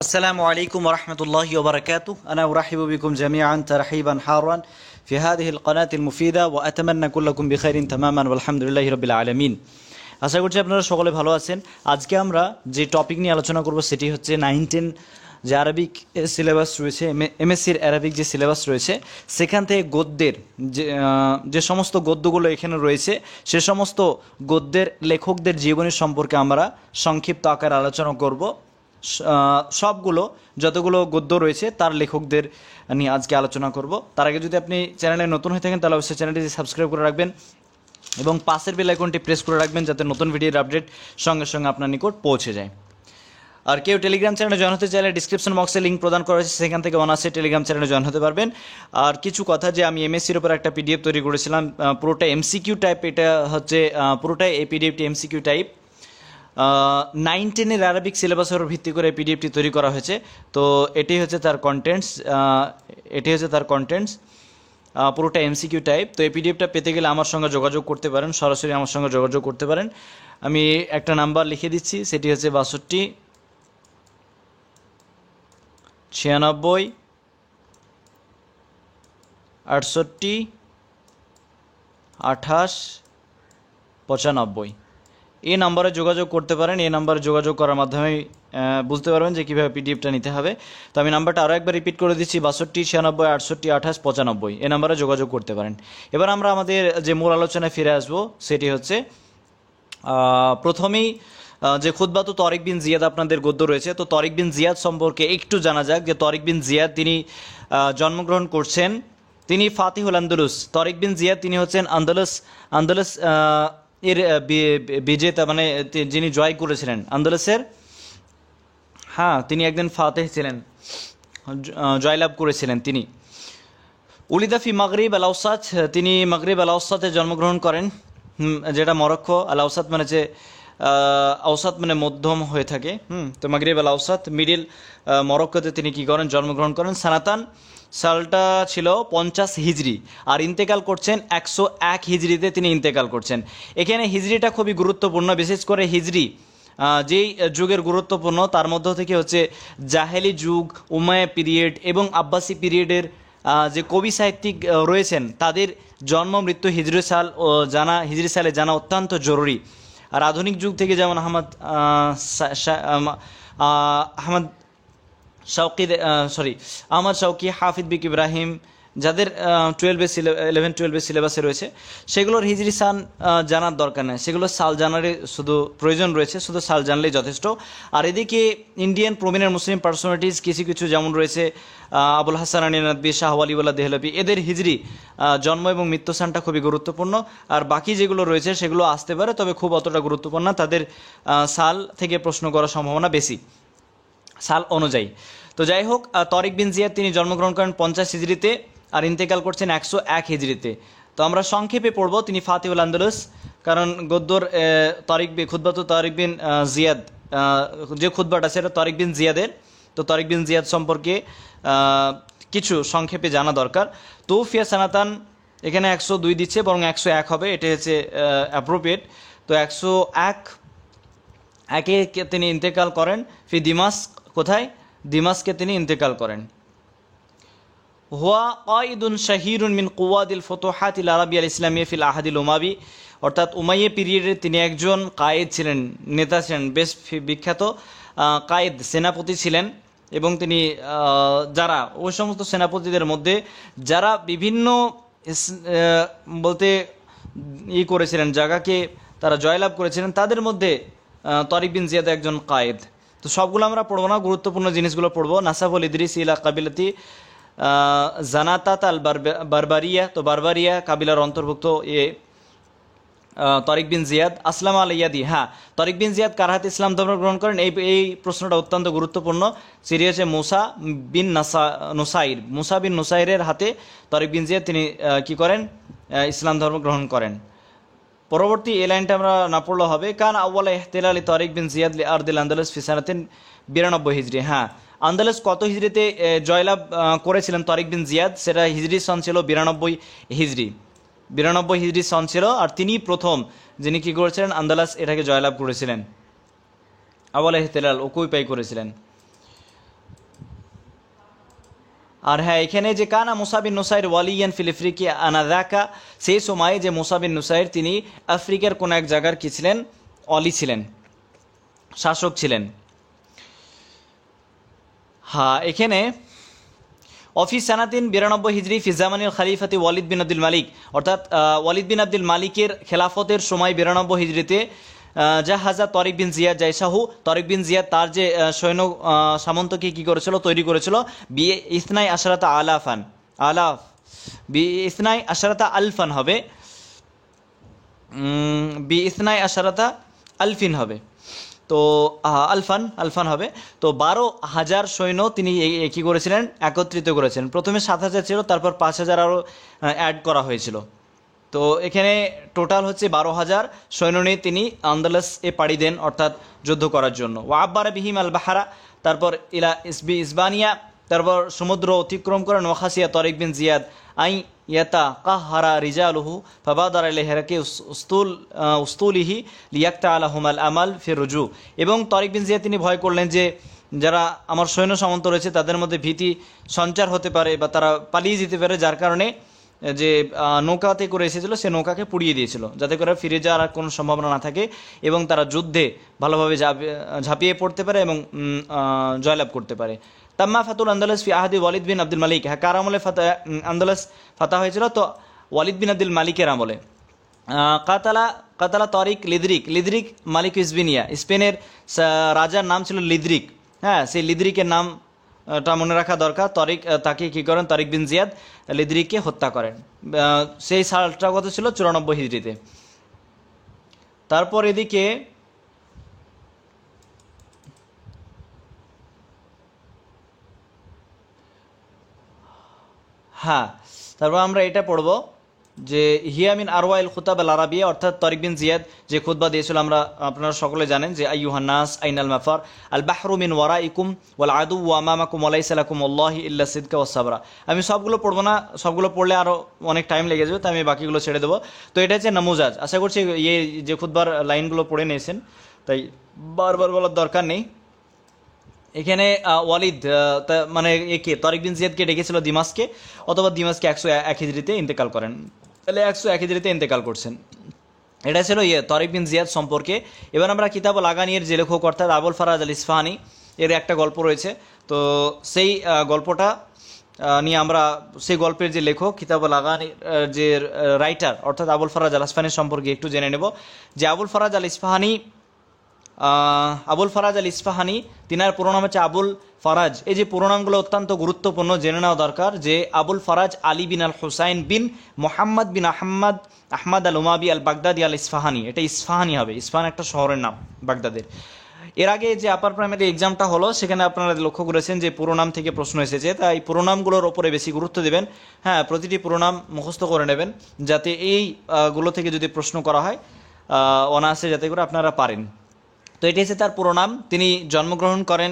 السلام عليكم ورحمة الله وبركاته. أنا أرحب بكم جميعا ترحيبا حارا في هذه القناة المفيدة وأتمنى كلكم بخير تماما والحمد لله رب العالمين. আশা করছি আপনারা সকলে ভালো আছেন। আজকে আমরা যে টপিক নিয়ে আলোচনা করব সেটি হচ্ছে 9-10 যে আরবিক সিলেবাস রয়েছে, এমএসসির আরবিক যে সিলেবাস রয়েছে সেখান থেকে গদ্যের যে সমস্ত গদ্যগুলো এখানে রয়েছে সে সমস্ত গদ্যের লেখকদের জীবনী সম্পর্কে আমরা সংক্ষিপ্ত আকারে আলোচনা করব। সবগুলো যতগুলো গদ্য রয়েছে তার লেখকদের নিয়ে আজকে আলোচনা করব। তার আগে যদি আপনি চ্যানেলে নতুন হয়ে থাকেন তাহলে অবশ্যই চ্যানেলটি সাবস্ক্রাইব করে রাখবেন এবং পাশের বেল আইকনটি প্রেস করে রাখবেন যাতে নতুন ভিডিওর আপডেট সঙ্গে সঙ্গে আপনার নিকট পৌঁছে যায়। আর কেউ টেলিগ্রাম চ্যানেলে জয়েন হতে চাইলে ডিসক্রিপশন বক্সে লিঙ্ক প্রদান করা হয়েছে, সেখান থেকে অনার্সে টেলিগ্রাম চ্যানেলে জয়েন হতে পারবেন। আর কিছু কথা যে আমি এমএসসির উপর একটা পিডিএফ তৈরি করেছিলাম, পুরোটা এমসিকিউ টাইপ, এটা হচ্ছে পুরোটাই এই পিডিএফটি এমসিকিউ টাইপ। 9-10 আরবিক সিলেবাসের ভিত্তি করে পিডিএফটি তৈরি করা হয়েছে। তো এটি হচ্ছে তার কন্টেন্টস, পুরোটা এমসিকিউ টাইপ। তো এই পিডিএফটা পেতে গেলে আমার সঙ্গে যোগাযোগ করতে পারেন, সরাসরি আমার সঙ্গে যোগাযোগ করতে পারেন। আমি একটা নাম্বার লিখে দিচ্ছি, সেটি হচ্ছে 62 96 68 28 95। এই নাম্বারে যোগাযোগ করতে পারেন। এই নাম্বারে যোগাযোগ করার মাধ্যমে বুঝতে পারবেন যে কীভাবে পিডিএফটা নিতে হবে। তো আমি নাম্বারটা আরও একবার রিপিট করে দিচ্ছি, 62 96 68 28 95। এই নাম্বারে যোগাযোগ করতে পারেন। এবার আমরা আমাদের যে মূল আলোচনায় ফিরে আসব, সেটি হচ্ছে প্রথমেই যে খুতবাতু তরিক বিন জিয়াদ আপনাদের গদ্য রয়েছে। তো তরিক বিন জিয়াদ সম্পর্কে একটু জানা যাক যে তরিক বিন জিয়াদ তিনি জন্মগ্রহণ করছেন, তিনি ফাতিহুল আন্দলুস। তরিক বিন জিয়াদ তিনি হচ্ছেন আন্দলুস এর বিজেতা, মানে যিনি জয় করেছিলেন আন্দলুসের। তিনি একদিন ফাতেহ ছিলেন, জয়লাভ করেছিলেন তিনি। উলিদাফি মাগরিব আল আওসাত, তিনি মাগরিব আল আওসাতে জন্মগ্রহণ করেন, যেটা মরক্কো। আল আওসাত মানে যে আওসাত মানে মধ্যম হয়ে থাকে। তো মাগরিব আল আওসাত মিডিল মরক্কোতে তিনি কি করেন, জন্মগ্রহণ করেন। সালটা ছিল 50 হিজরি, আর ইন্তেকাল করছেন 101 হিজরিতে তিনি ইন্তেকাল করছেন। এখানে হিজরিটা খুবই গুরুত্বপূর্ণ, বিশেষ করে হিজরি যেই যুগের গুরুত্বপূর্ণ তার মধ্য থেকে হচ্ছে জাহেলি যুগ, উমাইয়া পিরিয়ড এবং আব্বাসি পিরিয়ডের যে কবি সাহিত্যিক রয়েছেন তাদের জন্ম মৃত্যু হিজরি সালে জানা অত্যন্ত জরুরি। আর আধুনিক যুগ থেকে যেমন আহমদ শৌকি, হাফিজ বিক ইব্রাহিম, যাদের 11-12 সিলেবাসে রয়েছে, সেগুলোর হিজরি সান জানার দরকার নেই, সেগুলো সাল জানারই শুধু প্রয়োজন রয়েছে, শুধু সাল জানলেই যথেষ্ট। আর এদিকে ইন্ডিয়ান প্রমিনেন্ট মুসলিম পার্সোনালিটিস কিছু যেমন রয়েছে আবুল হাসান আলী নদভী, শাহ ওয়ালিউল্লাহ দেহলভী, এদের হিজরি জন্ম এবং মৃত্যু সানটা খুবই গুরুত্বপূর্ণ। আর বাকি যেগুলো রয়েছে সেগুলো আসতে পারে, তবে খুব অতটা গুরুত্বপূর্ণ না, তাদের সাল থেকে প্রশ্ন করার সম্ভাবনা বেশি সাল অনুযায়ী। তো যাই হোক, তরিক বিন জিয়াদ তিনি জন্মগ্রহণ করেন 50 হিজরিতে আর ইন্তেকাল করছেন 101 হিজরিতে। তো আমরা সংক্ষেপে পড়ব, তিনি ফাতিহুল আন্দলুস, কারণ গদ্যর খুতবাতু তরিক বিন জিয়াদ যে খুতবাটা সেটা তরিক বিন জিয়াদের। তো তরিক বিন জিয়াদ সম্পর্কে কিছু সংক্ষেপে জানা দরকার। তৌফিয়া সানাতান, এখানে 102 দিচ্ছে, বরং 101 হবে, এটা হচ্ছে অ্যাপ্রোপ্রিয়েট। তো 101-এ তিনি ইন্তেকাল করেন। ফি দিমাস্ক, কোথায়? দিমাস্কে তিনি ইন্তেকাল করেন। হুয়া কায়দুন শাহিরুন মিন কুওয়াদিল ফুতুহাতিল আরাবিয়াল ইসলামিয়া ফিল আহাদিল উমাবি, অর্থাৎ উমাইয়া পিরিয়ডের তিনি একজন কায়েদ ছিলেন, নেতা ছিলেন, বেশ বিখ্যাত কায়েদ, সেনাপতি ছিলেন। এবং তিনি যারা ওই সমস্ত সেনাপতিদের মধ্যে যারা বিভিন্ন বলতে করেছিলেন, জায়গাকে তারা জয়লাভ করেছিলেন, তাদের মধ্যে তরিক বিন জিয়াদ একজন কায়েদ। তো সবগুলো আমরা পড়বো না, গুরুত্বপূর্ণ জিনিসগুলো পড়বো। নাসাবুল ইদ্রিস ইলা কাবিলাতি জানাতাত আল বারবারিয়া, তো বারবারিয়া কাবিলার অন্তর্ভুক্ত তরিক বিন জিয়াদ। আসলাম আল ইয়াদি, তরিক বিন জিয়াদ কার হাতে ইসলাম ধর্ম গ্রহণ করেন? এই প্রশ্নটা অত্যন্ত গুরুত্বপূর্ণ। সেটি হচ্ছে মুসা বিন নুসাইরের হাতে তরিক বিন জিয়াদ তিনি কি করেন? ইসলাম ধর্ম গ্রহণ করেন। পরবর্তী এই লাইনটা আমরা না পড়লে হবে। কান আউয়ালা ইহতিলাল তরিক বিন জিয়াদ লি আরদিল আন্দালুস ফি সানাতিন 92 হিজরি। আন্দালুস কত হিজরিতে জয়লাভ করেছিলেন তরিক বিন জিয়াদ? সেটা হিজরি সন ছিল 92 হিজরি সন ছিল। আর তিনি প্রথম যিনি কি করেছিলেন, আন্দালাস এটাকে জয়লাভ করেছিলেন। আওয়াল ইহতিলাল, অকুপাই করেছিলেন। আর হ্যাঁ, এখানে যে কানা মুসা বিন নুসাইর ওয়ালিয়ান ফিল আফ্রিকি আনাদাকা, সেই সময়ে যে মুসা বিন নুসাইর তিনি আফ্রিকার কোন এক জায়গার কি ছিলেন, অলি ছিলেন, শাসক ছিলেন। হ্যাঁ, এখানে অফিস সানাতিন 92 হিজরি ফিজামানিল খালিফাতি ওয়ালিদ বিন আব্দুল মালিক, অর্থাৎ ওয়ালিদ বিন আব্দুল মালিকের খেলাফতের সময় 92 হিজরিতে জাহাজা তরিক বিন জিয়াদ জাইসাহু, তরিক বিন জিয়াদ তার যে সৈন্য সামন্তকে কি করেছিল, তৈরি করেছিল, বি ইসনাই আশরাতা আলাফান, আলাফ বি ইসনাই আশরাতা আলফান হবে, বি ইসনাই আশরাতা আলফিন হবে, তো আলফান আলফান হবে। তো 12,000 সৈন্য তিনি কি করেছিলেন, একত্রিত করেছেন। প্রথমে 7,000 ছিল, তারপর 5,000 আরও অ্যাড করা হয়েছিল। তো এখানে টোটাল হচ্ছে 12,000 সৈন্য নিয়ে তিনি আন্দালাস এ পাড়ি দেন, অর্থাৎ যুদ্ধ করার জন্য। ওয়াব্বারা বিহিম আল বাহারা, তারপর ইলা ইসবানিয়া, তারপর সমুদ্র অতিক্রম করেন। ওয়াখাসিয়া তরিক বিন জিয়াদ আই ইয়াতা কাহারা রিজালুহু ফাবাদার আলাইহি উস্তুলিহি লিয়াক্তা আলাহুম আল আমাল ফির রুজু, এবং তরিক বিন জিয়াদ তিনি ভয় করলেন যে যারা আমার সৈন্য সামন্ত রয়েছে তাদের মধ্যে ভীতি সঞ্চার হতে পারে বা তারা পালিয়ে যেতে পারে, যার কারণে যে নৌকাতে করে এসেছিল সে নৌকাকে পুড়িয়ে দিয়েছিল, যাতে করে ফিরে যাওয়ার আর কোনো সম্ভাবনা না থাকে এবং তারা যুদ্ধে ভালোভাবে ঝাঁপিয়ে পড়তে পারে এবং জয়লাভ করতে পারে। তাম্মা ফাতুল আন্দালাস ফি আহাদি ওয়ালিদ বিন আব্দুল মালিক, হ্যাঁ কার আমলে আন্দালাস ফাতা হয়েছিল, তো ওয়ালিদ বিন আব্দুল মালিকের আমলে। কাতালা তরিক লিদরিক, লিদরিক মালিক ইসবিনিয়া, স্পেনের রাজার নাম ছিল লিদরিক, হ্যাঁ সেই লিদরিকের নামটা মনে রাখা দরকার। তরিক তাকে কি করেন, তরিক বিন জিয়াদ লিদরিককে হত্যা করেন, সেই সালটা কত ছিল, 94 হিজরিতে। তারপর এদিকে হ্যাঁ, তারপর আমরা এটা পড়ব যে হিয়ামিন আরওয়াইল খুতাব আল আরাবিয়া, অর্থাৎ তরিক বিন জিয়াদ যে খুতবা দিয়েছিল, আমরা আপনারা সকলে জানেন যে আইয়ুহান নাস আইনাল মাফার আল বাহরু মিন ওয়ারাইকুম ওয়াল আদু আমামাকুম ওয়ালাইসা লাকুম আল্লাহি ইল্লা সিদকা ওয়াস সাবরা। আমি সবগুলো পড়বো না, সবগুলো পড়লে আরও অনেক টাইম লেগে যাবে, তাই আমি বাকিগুলো ছেড়ে দেবো। তো এটা হচ্ছে নামুজাজ, আশা করছি যে খুতবার লাইনগুলো পড়ে নিয়েছেন, তাই বারবার বলার দরকার নেই। এখানে ওয়ালিদ মানে একে তরিক বিন জিয়াদকে ডেকেছিল দিমাসকে, অথবা দিমাসকে 101 হিজরিতে ইন্তেকাল করেন, তাহলে 101 হিজরিতে ইন্তেকাল করছেন। এটা ছিল তরিক বিন জিয়াদ সম্পর্কে। এবার আমরা কিতাবুল আগানির যে লেখক অর্থাৎ আবুল ফারাজ আল ইসফাহানি, এর একটা গল্প রয়েছে, তো সেই গল্পটা নিয়ে আমরা সেই গল্পের যে লেখক কিতাবুল আগানির যে রাইটার অর্থাৎ আবুল ফারাজ আল ইসফাহানি সম্পর্কে একটু জেনে নেব। যে আবুল ফারাজ আল ইসফাহানি তিনার পুরো নাম হচ্ছে আবুল ফারাজ। এই যে পুরো নামগুলো অত্যন্ত গুরুত্বপূর্ণ, জেনে নেওয়া দরকার। যে আবুল ফারাজ আলী বিন আল হুসাইন বিন মোহাম্মদ বিন আহমদ আল উমাবি আল বাগদাদি আল ইসফাহানি, এটা ইসফাহানি হবে, ইসফাহান একটা শহরের নাম বাগদাদের। এর আগে যে আপার প্রাইমারি এক্সামটা হলো সেখানে আপনারা লক্ষ্য করেছেন যে পুরো নাম থেকে প্রশ্ন এসেছে, তাই পুরো নামগুলোর ওপরে বেশি গুরুত্ব দেবেন। হ্যাঁ, প্রতিটি পুরো নাম মুখস্থ করে নেবেন, যাতে এইগুলো থেকে যদি প্রশ্ন করা হয় অনায়াসে যাতে করে আপনারা পারেন। তো এটি হচ্ছে তার পুরো নাম। তিনি জন্মগ্রহণ করেন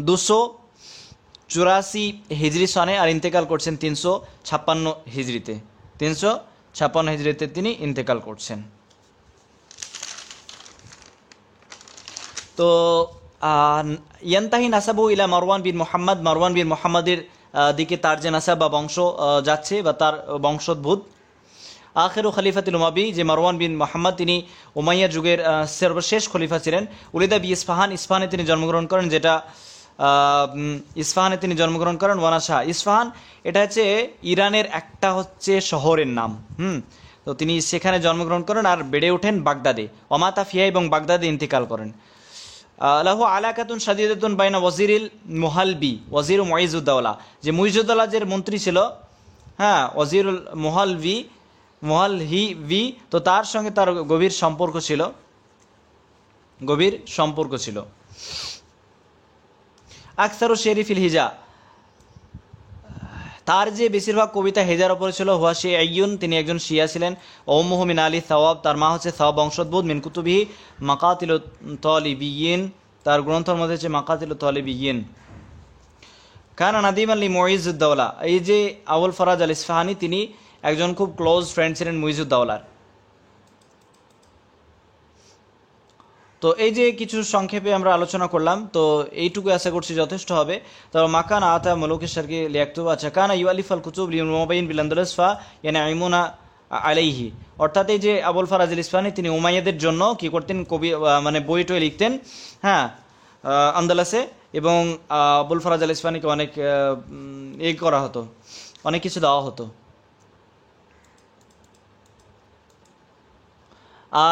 284 হিজরি সনে আর ইন্তেকাল করছেন 356 হিজরিতে। 356 হিজরিতে তিনি ইন্তেকাল করছেন। তো ইয়ান্তাহি নাসাবু ইলা মারওয়ান বিন মোহাম্মদ, মারওয়ান বিন মোহাম্মদের দিকে তার যে নাসাব বা বংশ যাচ্ছে বা তার বংশোদ্ভূত। আখেরু খলিফাতুল উমাবি, যে মারওয়ান বিন মোহাম্মদ তিনি উমাইয়া যুগের সর্বশেষ খলিফা ছিলেন। উলিদা বি ইস্পাহান, ইস্পাহানে তিনি জন্মগ্রহণ করেন, যেটা ইস্পাহানে তিনি জন্মগ্রহণ করেন। ওয়ানাশাহ, ইস্পাহান এটা হচ্ছে ইরানের একটা হচ্ছে শহরের নাম। তো তিনি সেখানে জন্মগ্রহণ করেন আর বেড়ে ওঠেন বাগদাদে। ওমাতা ফিয়া, এবং বাগদাদে ইন্তেকাল করেন। লাহু আলাকাতুন শাদীদাতুন বাইনা ওয়াজিরিল মুহালবি ওয়াজির মুইজুদ্দৌলা, যে মুইজুদ্দৌলা যে মন্ত্রী ছিল, হ্যাঁ ওয়াজিরুল মুহালহি, তো তার সঙ্গে তার গভীর সম্পর্ক ছিল। আকসারু শেরিফিল হিজা, তার যে বেশিরভাগ কবিতা হেজার ওপরে ছিল। হুয়া শে আইয়ুন, তিনি একজন শিয়া ছিলেন। ওম্মুহু মিন আলী সাওয়াব, তার মা হচ্ছে সাওয়াব বংশোদ্ভূত। মিন কুতুবিহি মাকাতিল তালিবিয়িন, তার গ্রন্থের মধ্যে হচ্ছে মাকাতিল তালিবিয়িন। কানা নাদিম আলী মুইজুদ্দৌলা, এই যে আবুল ফারাজ আল ইসফাহানি তিনি একজন খুব ক্লোজ ফ্রেন্ড ছিলেন মুইজুদ্দৌলার। তো এই যে কিছু সংক্ষেপে আমরা আলোচনা করলাম, তো এইটুকু আশা করছি যথেষ্ট হবে। তো মাকান আতা মুলুকি শারকি লিয়াকতুব, আচ্ছা কানা ইউআলিফ আল কুতুব লিলমুবাইন বিল আন্দালুস ফা ইয়ানাইমুনা আলাইহি, অর্থাৎ এই যে আবুল ফারাজ আল ইসফাহানি তিনি উমাইয়াদের জন্য কি করতেন, কবি মানে বই টই লিখতেন, হ্যাঁ, আন্দালাসে, এবং আবুল ফারাজ আল ইসফাহানিকে অনেক করা হতো, অনেক কিছু দেওয়া হতো।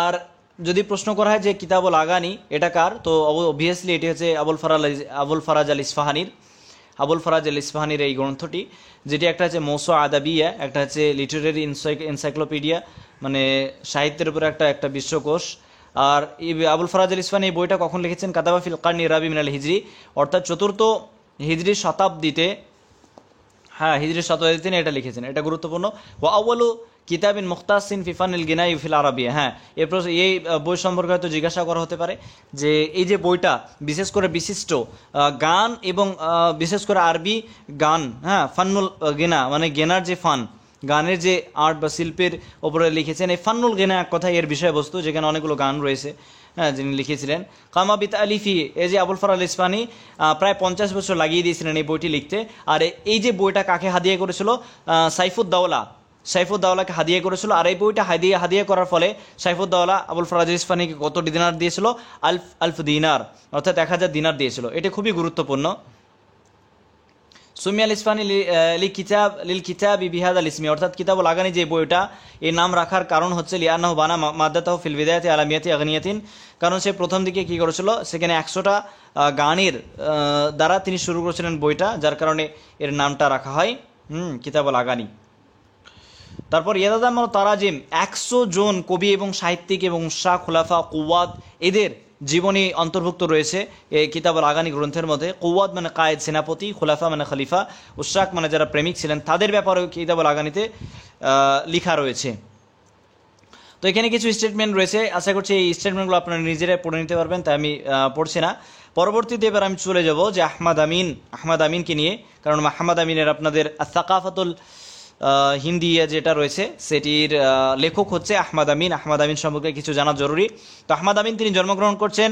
আর যদি প্রশ্ন করা হয় যে কিতাবুল আগানি এটা কার, তো অবভিয়াসলি এটি হচ্ছে আবুল ফারাজ আল ইসফাহানির। আবুল ফারাজ আল ইসফাহানির এই গ্রন্থটি, যেটি একটা হচ্ছে মৌসুআ আদাবিয়া, একটা হচ্ছে লিটারেরি এনসাইক্লোপিডিয়া, মানে সাহিত্যের উপরে একটা বিশ্বকোষ। আর এই আবুল ফারাজ আল ইসফাহানি এই বইটা কখন লিখেছেন, কাতাবা ফিল কারনি রাবি মিনাল হিজরি, অর্থাৎ চতুর্থ হিজরি শতাব্দীতে, হ্যাঁ হিজরি শতাব্দীতে এটা লিখেছেন, এটা গুরুত্বপূর্ণ। ওয়া আউয়ালু কিতাবিন মুখতাসিন ফি ফানিল গিনাই ফিল আরাবিয়া, হ্যাঁ এই বই সম্পর্কে হয়তো জিজ্ঞাসা করা হতে পারে যে এই যে বইটা বিশেষ করে বিশিষ্ট গান এবং বিশেষ করে আরবি গান, হ্যাঁ ফান্নুল গিনা মানে গেনার যে ফান, গানের যে আর্ট বা শিল্পের ওপরে লিখেছেন, এই ফান্নুল গিনা এক কথায় এর বিষয়বস্তু, যেখানে অনেকগুলো গান রয়েছে, হ্যাঁ যিনি লিখেছিলেন। কামাবিত আলিফি, এই যে আবুল ফারাজ আল ইসফাহানি প্রায় 50 বছর লাগিয়ে দিয়েছিলেন এই বইটি লিখতে। আর এই যে বইটা কাকে হাদিয়া করেছিল, সাইফুদ্দৌলাকে হাদিয়া করেছিল। আর এই বইটা হাদিয়া করার ফলে সাইফুদ্দৌলা আবুল ফারাজ আল ইসফাহানিকে কত দিনার দিয়েছিল, আলফ দিনার, অর্থাৎ 1000 দিনার দিয়েছিল। এটা খুবই গুরুত্বপূর্ণ। সুমিয়াল ইসফাহানি লিল কিতাব বিহাদ আল ইসমি, অর্থাৎ কিতাবুল আগানি যে বইটা, এই নাম রাখার কারণ হচ্ছে লিয়ান্নাহু বানা মাদ্দাতাহু ফিল বিদায়াতি আলামিয়াতি আগনিয়াতিন, কারণ সে প্রথম দিকে কি করেছিল, সেখানে 100টা গানের দ্বারা তিনি শুরু করেছিলেন বইটা, যার কারণে এর নামটা রাখা হয় কিতাবুল আগানি। তারপর ইয়াদাদাম তারাজিম, 100 জন কবি এবং সাহিত্যিক এবং শাহ খুলাফা কুওয়াদ এদের জীবনী অন্তর্ভুক্ত রয়েছে এই কিতাবুল আগানি গ্রন্থের মধ্যে। কুওয়াদ মানে কায়েদ সেনাপতি, খুলাফা মানে খলিফা, উশাক মানে যারা প্রেমিক ছিলেন, তাদের ব্যাপারে কিতাবুল আগানিতে লেখা রয়েছে। তো এখানে কিছু স্টেটমেন্ট রয়েছে, আশা করছি এই স্টেটমেন্টগুলো আপনারা নিজেরাই পড়ে নিতে পারবেন, তাই আমি পড়ছি না। পরবর্তীতে এবার আমি চলে যাব যে আহমদ আমিনকে নিয়ে, কারণ আহমদ আমিনের আপনাদের সাকাফাতুল হিন্দিয়া যেটা রয়েছে সেটির লেখক হচ্ছে আহমদ আমিন সম্পর্কে কিছু জানা জরুরি। তো আহমদ আমিন তিনি জন্মগ্রহণ করছেন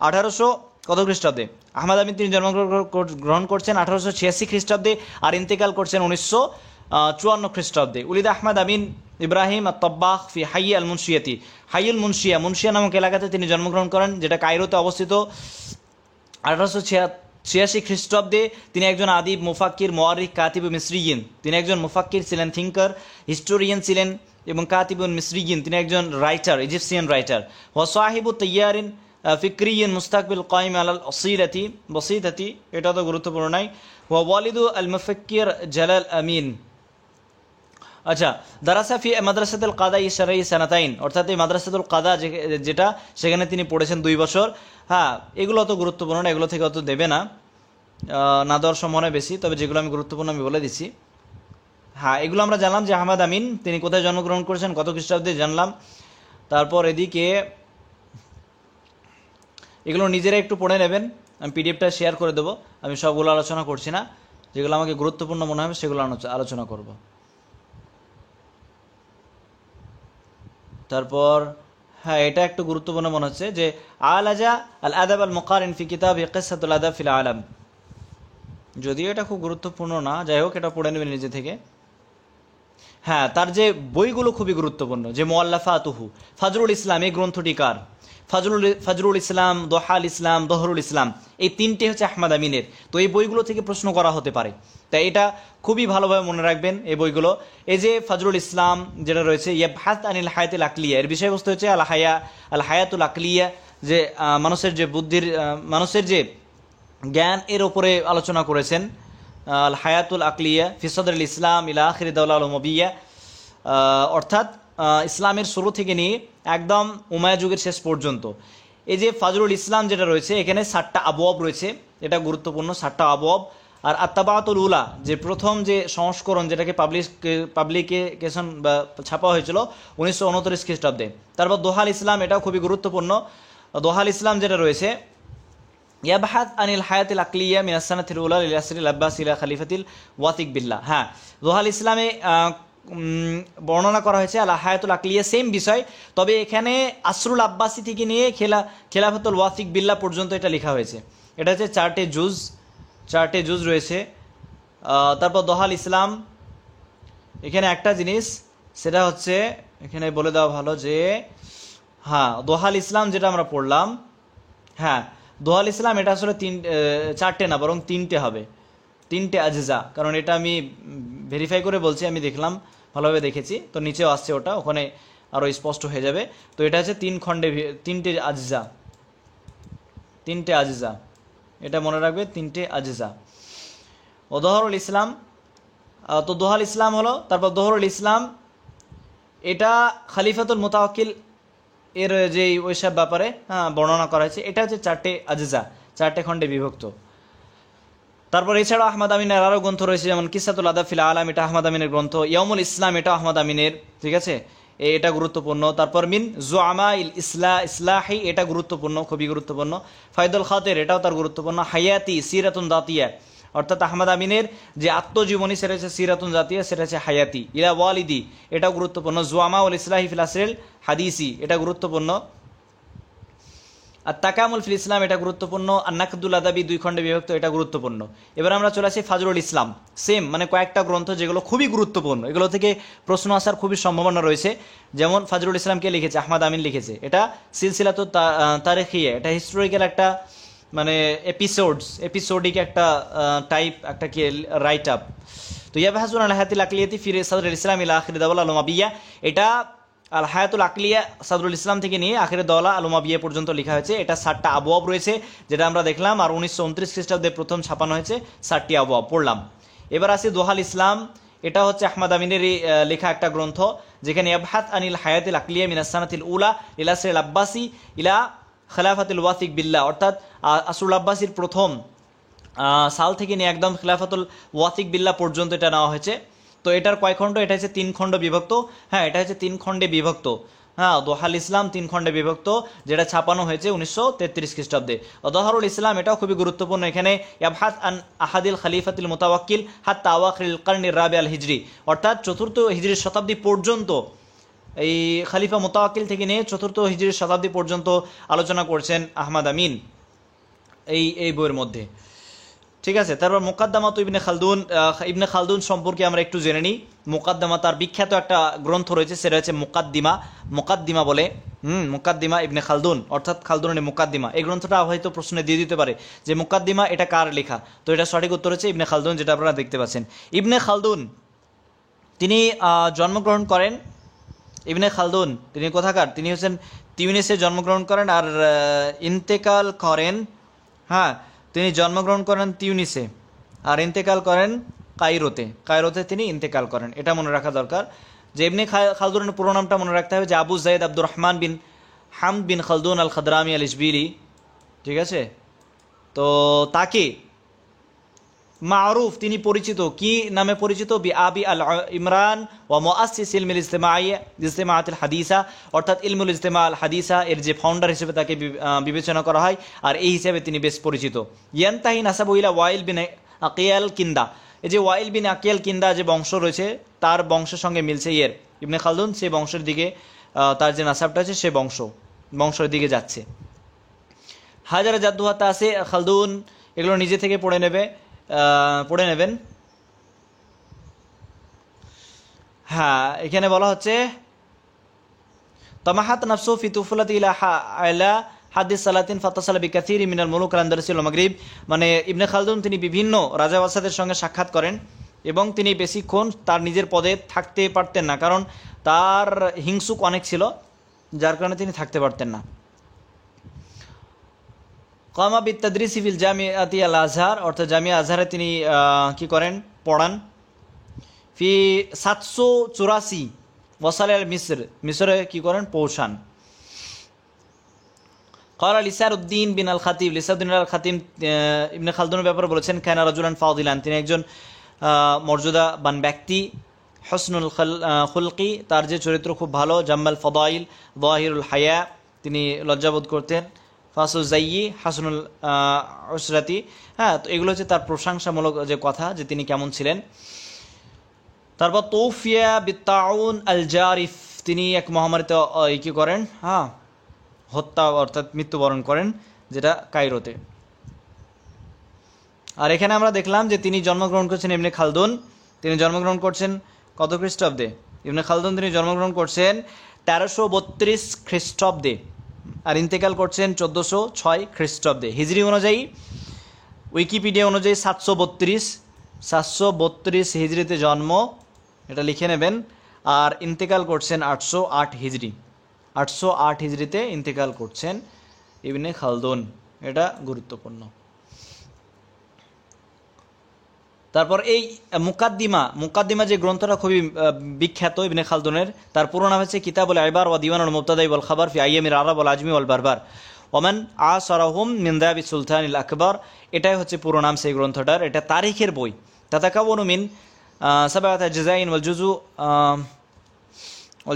1800 কত খ্রিস্টাব্দে, আহমদ আমিন তিনি জন্মগ্রহণ করছেন 1886 খ্রিস্টাব্দে, আর ইন্তেকাল করছেন 1954 খ্রিস্টাব্দে। উলিদ আহমদ আমিন ইব্রাহিম আত-তাব্বাখ ফি হাই আল মুনশিয়া নামক এলাকাতে তিনি জন্মগ্রহণ করেন, যেটা কায়রোতে অবস্থিত। 1886 খ্রিস্টাব্দে তিনি একজন আদিব, মুফাক্কির, মুআরিখ, কাতিব মিসরিয়িন, তিনি একজন মুফাক্কির ছিলেন, থিঙ্কার, হিস্টোরিয়ান ছিলেন, এবং কাতিবুন মিসরিয়িন, তিনি একজন রাইটার, ইজিপসিয়ান রাইটার। ওয়া সাহিবু তাইয়ারিন ফিক্রিয়িন মুস্তাকবিল কাইম আলাল বসিতাতি, এটা তো গুরুত্বপূর্ণ নাই। ওয়া ওয়ালিদু আল মুফাক্কির জালাল আমিন। আচ্ছা, দারাসা ফি মাদ্রাসাতুল কাদা ইশরাই সানাতাইন, অর্থাৎ এই মাদ্রাসাতুল কাদা যেটা, সেখানে তিনি পড়েছেন 2 বছর। হ্যাঁ এগুলো অত গুরুত্বপূর্ণ না, এগুলো থেকে অত দেবে না, না দেওয়ার সম্ভাবনা বেশি, তবে যেগুলো আমি গুরুত্বপূর্ণ আমি বলে দিচ্ছি। হ্যাঁ এগুলো আমরা জানলাম যে আহমদ আমিন তিনি কোথায় জন্মগ্রহণ করেছেন, কত খ্রিস্টাব্দে জানলাম। তারপর এদিকে এগুলো নিজেরা একটু পড়ে নেবেন, আমি পিডিএফটা শেয়ার করে দেবো, আমি সবগুলো আলোচনা করছি না, যেগুলো আমাকে গুরুত্বপূর্ণ মনে হবে সেগুলো আলোচনা করব। তারপর হ্যাঁ এটা একটু গুরুত্বপূর্ণ মনে হচ্ছে যে আলাজা আল আদাব আল মুকারিন ফি কিতাব কিসাতুল আদাব ফিল আলাম, যদিও এটা খুব গুরুত্বপূর্ণ না, যাই হোক এটা পড়ে নেবেন নিজে থেকে। হ্যাঁ তার যে বইগুলো খুবই গুরুত্বপূর্ণ, যে মুআল্লাফাতুহু, ফাজরুল ইসলাম, এই গ্রন্থটি কার, ফাজরুল ইসলাম, দোহাল ইসলাম, দহরুল ইসলাম, এই 3টে হচ্ছে আহমদ আমিনের। তো এই বইগুলো থেকে প্রশ্ন করা হতে পারে, তাই এটা খুবই ভালোভাবে মনে রাখবেন এই বইগুলো। এই যে ফাজরুল ইসলাম যেটা রয়েছে, ইয়াবহাত আনিল হায়াতুল আকলিয়া, এর বিষয়বস্তু হচ্ছে আল হায়াতুল আকলিয়া, যে মানুষের যে জ্ঞান এর উপরে আলোচনা করেছেন। আল হায়াতুল আকলিয়া ফি সদরুল ইসলাম ইলা আখির দাওলা আল উমাইয়া, অর্থাৎ ইসলামের শুরু থেকে নিয়ে একদম উমাইয়া যুগের শেষ পর্যন্ত। এই যে ফাজরুল ইসলাম যেটা রয়েছে, এখানে 7টা আবওয়াব রয়েছে, এটা গুরুত্বপূর্ণ, 7টা আবওয়াব। আর আত্তাবাতুল উলা, যে প্রথম যে সংস্করণ যেটাকে পাবলিকেশন বা ছাপা হয়েছিল 1929 খ্রিস্টাব্দে। তারপর দোহাল ইসলাম, এটাও খুবই গুরুত্বপূর্ণ। দোহাল ইসলাম যেটা রয়েছে, ইয়াবহাত আনিল হায়াতিল আকলিয়া মিনাস সানাতিল উলা লিল আসরিল আব্বাসি ইলা খলিফাতিল ওয়াতিক বিল্লাহ। হ্যাঁ দোহাল ইসলামে বর্ণনা করা হয়েছে আল হায়াতুল আকলিয়া, সেম বিষয়, তবে এখানে আসরুল আব্বাসি থেকে নিয়ে খেলাফতুল ওয়াসিক বিল্লাহ পর্যন্ত এটা লেখা হয়েছে। এটা হচ্ছে চারটে জুজ রয়েছে। তারপর দোহাল ইসলাম, এখানে একটা জিনিস সেটা হচ্ছে এখানে বলে দেওয়া ভালো যে হ্যাঁ দোহাল ইসলাম যেটা আমরা পড়লাম, হ্যাঁ দোহাল ইসলাম এটা আসলে চারটে না বরং তিনটে হবে, তিনটে আজজা, কারণ এটা আমি ভেরিফাই করে বলছি, আমি দেখলাম ভালোভাবে দেখেছি, তো নিচেও আসছে ওটা, ওখানে আরও স্পষ্ট হয়ে যাবে। তো এটা হচ্ছে তিনটে আজজা, এটা মনে রাখবে, তিনটে আজজা। ও দোহরুল ইসলাম, তো দোহাল ইসলাম হলো, তারপর দোহরুল ইসলাম এটা খলিফাতুল মুতাওয়াক্কিল এর যে ওইসব ব্যাপারে বর্ণনা করা হয়েছে। এটা হচ্ছে চারটে আজজা, চারটে খণ্ডে বিভক্ত। তারপর এছাড়া আহমদ আমিনের আরও গ্রন্থ রয়েছে, যেমন কিসাতুল আদাব ফিল আলাম, এটা আহমদ আমিনের গ্রন্থ। ইয়াউমুল ইসলাম এটা আহমদ আমিনের, ঠিক আছে, এটা গুরুত্বপূর্ণ। তারপর মিন জুআমা ইল ইসলাহি এটা গুরুত্বপূর্ণ, খুবই গুরুত্বপূর্ণ। ফায়দুল খাতের এটাও তার গুরুত্বপূর্ণ। হায়াতি সিরাতুন দাতিয়া, অর্থাৎ আহমদ আমিনের যে আত্মজীবনী সেটা হচ্ছে সিরাতুন জাতিয়া, সেটা হচ্ছে হায়াতি। ইলা ওয়ালিদি এটাও গুরুত্বপূর্ণ। জুআমা উল ইসলাহি ফিল আসরিল হাদিসি এটা গুরুত্বপূর্ণ। আর তাকামুল ফিল ইসলাম এটা গুরুত্বপূর্ণ। আর নাকদুল আদাবি 2 খণ্ডে বিভক্ত, এটা গুরুত্বপূর্ণ। এবার আমরা চলে আসি ফাজলুল ইসলাম, সেম মানে কয়েকটা গ্রন্থ যেগুলো খুবই গুরুত্বপূর্ণ, এগুলো থেকে প্রশ্ন আসার খুবই সম্ভাবনা রয়েছে। যেমন ফাজলুল ইসলামকে লিখেছে আহমদ আমিন লিখেছে, এটা সিলসিলাত তারিখিয়া, এটা হিস্টোরিক্যাল একটা মানে এপিসোডিক একটা টাইপ একটা কি রাইট আপ। তো ইয়াবহাসুন আল হায়াতিল আকলিয়াতি ফি সাদরুল ইসলাম ইলা আখির দাওলা আল উমাবিয়া, এটা আল হায়াতুল আকলিয়া সাদরুল ইসলাম থেকে নিয়ে আখির দাওলা আল উমাবিয়া পর্যন্ত লেখা হয়েছে। এটা 7টা আবওয়াব রয়েছে যেটা আমরা দেখলাম, আর 1929 খ্রিস্টাব্দে প্রথম ছাপানো হয়েছে, 7টি আবওয়াব পড়লাম। এবার আসি দোহাল ইসলাম, এটা হচ্ছে আহমদ আমিনেরই লেখা একটা গ্রন্থ, যেখানে ইয়াবহাত আনিল হায়াতিল আকলিয়া মিনাস সানাতিল উলা ইলা আসরিল আব্বাসি ইলা খেলাফাতুল ওয়াসিক বিল্লাহ, অর্থাৎ আসরুল আব্বাসির প্রথম সাল থেকে নিয়ে একদম খেলাফাতুল ওয়াসিক বিল্লাহ পর্যন্ত এটা নেওয়া হয়েছে। তো এটার কয় খণ্ড? এটা হচ্ছে 3 খণ্ড বিভক্ত। হ্যাঁ, এটা হচ্ছে 3 খণ্ডে বিভক্ত। হ্যাঁ, দোহাল ইসলাম 3 খণ্ডে বিভক্ত, যেটা ছাপানো হয়েছে 1933 খ্রিস্টাব্দে। দোহরুল ইসলাম এটাও খুবই গুরুত্বপূর্ণ। এখানে ইয়াবহাত আন আহাদিল খলিফাতুল মুতাওয়াক্কিল হাত্তা আওয়াখিরিল কারনির রাবি আল হিজরি, অর্থাৎ 4th হিজরির শতাব্দী পর্যন্ত, এই খলিফা মুতাওয়াক্কিল থেকে নিয়ে 4th হিজরির শতাব্দী পর্যন্ত আলোচনা করছেন আহমদ আমিন এই বইয়ের মধ্যে, ঠিক আছে। তারপর মুকাদ্দামাত ইবনে খালদুন সম্পর্কে আমরা একটু জেনে নিই। মুকাদ্দামা, তার বিখ্যাত একটা গ্রন্থ রয়েছে, সেটা হচ্ছে মুকাদ্দিমা বলে, মুকাদ্দিমা ইবনে খালদুন, অর্থাৎ খালদুনের মুকাদ্দিমা। এই গ্রন্থটা হয়তো প্রশ্নে দিয়ে দিতে পারে যে মুকাদ্দিমা এটা কার লেখা, তো এটা সঠিক উত্তর হচ্ছে ইবনে খালদুন, যেটা আপনারা দেখতে পাচ্ছেন। ইবনে খালদুন তিনি জন্মগ্রহণ করেন, ইবনে খালদুন তিনি কোথাকার? তিনি হচ্ছেন তিউনিসে জন্মগ্রহণ করেন আর ইন্তেকাল করেন, হ্যাঁ তিনি জন্মগ্রহণ করেন তিউনিসে আর ইন্তেকাল করেন কায়রোতে তিনি ইন্তেকাল করেন। এটা মনে রাখা দরকার যে ইবনে খালদুনের পুরো নামটা মনে রাখতে হবে যে আবু জাইদ আব্দুর রহমান বিন হামদ বিন খালদুন আল খাদরামি আল ইশবিলি, ঠিক আছে। তো তাকে মারুফ, তিনি পরিচিত কি নামে পরিচিত? বি আবি আল ইমরান ওয়া মুআসসিস ইলমুল ইজতিমাআতিল হাদিসা, অর্থাৎ ইলমুল ইজতিমা আল হাদিসা এর যে ফাউন্ডার হিসেবে তাকে বিবেচনা করা হয়, আর এই হিসেবে তিনি বেশ পরিচিত। ইয়ানতাহি নাসাবু ইলা ওয়াইল বিন আকিয়াল কিন্দা, এই যে ওয়াইল বিন আকিয়াল কিন্দা যে বংশ রয়েছে তার বংশের সঙ্গে মিলছে ইবনে খালদুন, সেই বংশের দিকে তার যে নাসাবটা আছে সে বংশের দিকে যাচ্ছে। হাজারা জাদ্দুহাতা আছে খালদুন, এগুলো নিজে থেকে পড়ে নেবেন। হ্যাঁ, এখানে বলা হচ্ছে তামাহাত নাফসু ফি তুফুলাতি ইলা হাদিস সালাতিন ফাতাসালা বিকাসিরি মিনাল মুলুক আল আন্দালুসি ওয়াল মাগরিব, মানে ইবনে খালদুন তিনি বিভিন্ন রাজা বাদশাদের সঙ্গে সাক্ষাৎ করেন এবং তিনি বেশিক্ষণ তার নিজের পদে থাকতে পারতেন না, কারণ তার হিংসুক অনেক ছিল, যার কারণে তিনি থাকতে পারতেন না। কামা বিত্তাদরিসি ফিল জামিআতি আল আজহার, অর্থাৎ জামিয়া আজহারে তিনি কি করেন? পড়ান। ফি 784 ওয়াসাল আল মিসরে কি করেন? পৌঁছান। ক্বালা লিসারউদ্দিন বিন আল খাতিব, লিসারউদ্দিন আল খাতিব ইবনে খালদুনের ব্যাপারে বলেছেন কানা রাজুলান ফাদিলান, তিনি একজন মর্যাদাবান ব্যক্তি। হসনুল খুলকি, তার যে চরিত্র খুব ভালো। জাম্মাল ফদাইল যাহিরুল হায়া, তিনি লজ্জাবোধ করতেন। ফাসুজাইয়ি হাসনুল উসরাতি, হ্যাঁ, তো এগুলো হচ্ছে তার প্রশংসামূলক যে কথা যে তিনি কেমন ছিলেন। তারপর তৌফিয়া বিত্তাউন আল জারিফ, তিনি এক মহামারীতে কি করেন, হত্যা অর্থাৎ মৃত্যুবরণ করেন, যেটা কায়রোতে। আর এখানে আমরা দেখলাম যে তিনি জন্মগ্রহণ করছেন ইবনে খালদুন, তিনি জন্মগ্রহণ করছেন কত খ্রিস্টাব্দে? ইবনে খালদুন তিনি জন্মগ্রহণ করছেন 1332 খ্রিস্টাব্দে, আর ইন্তেকাল করছেন 1406 খ্রিস্টাব্দে। হিজরি অনুযায়ী, উইকিপিডিয়া অনুযায়ী 732 হিজরিতে জন্ম, এটা লিখে নেবেন। আর ইন্তেকাল করছেন 808 হিজরি, 808 হিজরিতে ইন্তেকাল করছেন ইবনে খালদুন, এটা গুরুত্বপূর্ণ। তারপর এই মুকাদ্দিমা যে গ্রন্থটা খুবই বিখ্যাত ইবনে খালদুনের, তার পুরো নাম হচ্ছে কিতাবুল ইবার ওয়া দিওয়ানুল মুবতাদাই ওয়াল খাবার ফি আইয়ামিল আরব ওয়াল আজমি ওয়াল বারবার ওমান আসারাহুম মিন দাবি সুলতানিল আকবর, এটাই হচ্ছে পুরো নাম সেই গ্রন্থটার। এটা তারিখের বই। তাতাকাওয়ানু মিন সাবআত জাযাইন ওয়াল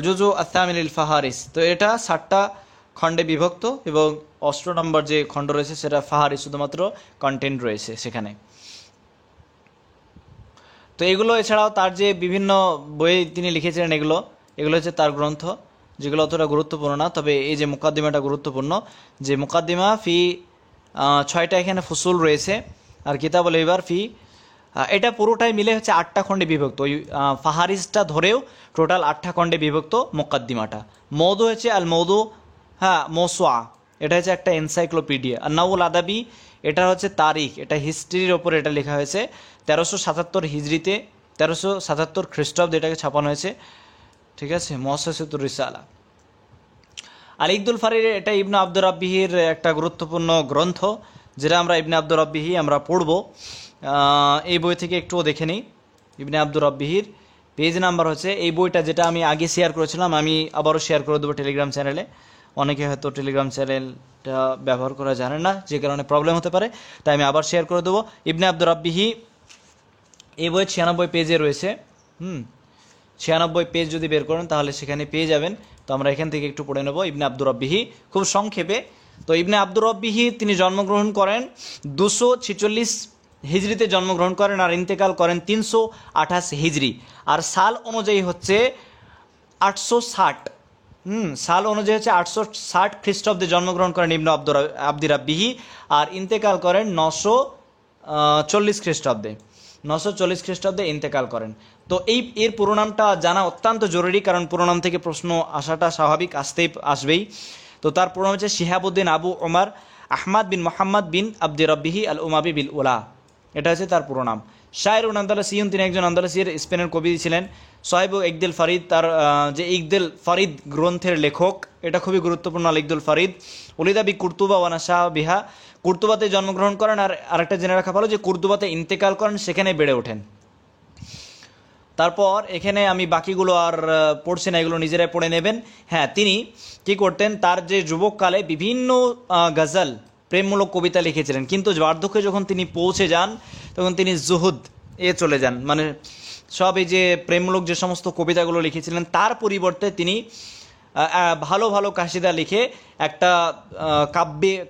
জুজু আস-সামিন লিল ফাহারিস, তো এটা 60টা খণ্ডে বিভক্ত এবং 8 নম্বর যে খণ্ড রয়েছে সেটা ফাহারিস, শুধুমাত্র কন্টেন্ট রয়েছে সেখানে। তো এগুলো এছাড়াও তার যে বিভিন্ন বই তিনি লিখেছিলেন, এগুলো হচ্ছে তার গ্রন্থ, যেগুলো অতটা গুরুত্বপূর্ণ না। তবে এই যে মুকাদ্দিমাটা গুরুত্বপূর্ণ, যে মুকাদ্দিমা ফি 6টা এখানে ফুসুল রয়েছে, আর কিতাবুল ইবার ফি, এটা পুরোটাই মিলে হচ্ছে 8টা খণ্ডে বিভক্ত। ওই ফাহারিসটা ধরেও টোটাল 8টা খণ্ডে বিভক্ত মুকাদ্দিমাটা। মওদু হচ্ছে আল মওদু, মৌসুয়া, এটা হচ্ছে একটা এনসাইক্লোপিডিয়া। আর নাউল আদাবি, এটা হচ্ছে তারিখ, এটা হিস্ট্রির ওপরে এটা লেখা হয়েছে। 1377 হিজরিতে, 1377 খ্রিস্টাব্দে এটাকে ছাপানো হয়েছে, ঠিক আছে। মুআসসাসাতুর রিসালা। আল ইকদুল ফারির, এটা ইবনে আব্দুর রাব্বিহির একটা গুরুত্বপূর্ণ গ্রন্থ, যেটা আমরা ইবনে আব্দুর রাব্বিহি আমরা পড়ব। এই বই থেকে একটুও দেখে নিই। ইবনে আব্দুর রাব্বিহির পেজ নাম্বার হচ্ছে, এই বইটা যেটা আমি আগে শেয়ার করেছিলাম, আমি আবারও শেয়ার করে দেবো টেলিগ্রাম চ্যানেলে। অনেকে হয়তো টেলিগ্রাম চ্যানেলটা ব্যবহার করা জানে না, যে কারণে প্রবলেম হতে পারে, তাই আমি আবার শেয়ার করে দেবো। ইবনে আব্দুর রাব্বিহি এই বই 96 পেজে রয়েছে। 96 পেজ যদি বের করেন তাহলে সেখানে পেয়ে যাবেন। তো আমরা এখান থেকে একটু পড়ে নেব ইবনে আব্দুর রাব্বিহি খুব সংক্ষেপে। তো ইবনে আব্দুর রাব্বিহি তিনি জন্মগ্রহণ করেন 246 হিজরিতে জন্মগ্রহণ করেন, আর ইন্তেকাল করেন 328 হিজরি। আর সাল অনুযায়ী হচ্ছে 860, সাল অনুযায়ী হচ্ছে 860 খ্রিস্টাব্দে জন্মগ্রহণ করেন ইবনে আব্দুর রাব্বিহি, আর ইন্তেকাল করেন 940 খ্রিস্টাব্দে, 940 খ্রিস্টাব্দে ইন্তেকাল করেন। তো এর পুরো নামটা জানা অত্যন্ত জরুরি, কারণ পুরো নাম থেকে প্রশ্ন আসাটা স্বাভাবিক, আসবেই। তো তার পুরো নাম হচ্ছে শিহাবুদ্দিন আবু ওমর আহমদ বিন মোহাম্মদ বিন আব্দুর রাব্বিহি আল উমাবি বিল উলা, এটা হচ্ছে তার পুরো নাম। শায়রুন আন্দালুসিয়ুন, তিনি একজন আন্দালুসির স্পেনের কবি ছিলেন। সাহেব ইকদেল ফারিদ, তার যে ইকদেল ফারিদ গ্রন্থের লেখক, এটা খুবই গুরুত্বপূর্ণ। আল ইকদুল ফারিদ উলিদা বি কুরতুবা ওয়া নাশা বিহা, কুর্তুবাতে জন্মগ্রহণ করেন, আর আরেকটা জেনে রাখা ভালো যে কুর্তুবাতে ইন্তেকাল করেন, সেখানে বেড়ে ওঠেন। তারপর এখানে আমি বাকিগুলো আর পড়ছি না, এগুলো নিজেরাই পড়ে নেবেন। হ্যাঁ, তিনি কি করতেন, তার যে যুবককালে বিভিন্ন গজল, প্রেমমূলক কবিতা লিখেছিলেন, কিন্তু বার্ধক্যে যখন তিনি পৌঁছে যান তখন তিনি জুহুদ চলে যান, মানে সব এই যে প্রেমমূলক যে সমস্ত কবিতাগুলো লিখেছিলেন তার পরিবর্তে তিনি ভালো ভালো কাসিদা লিখে একটা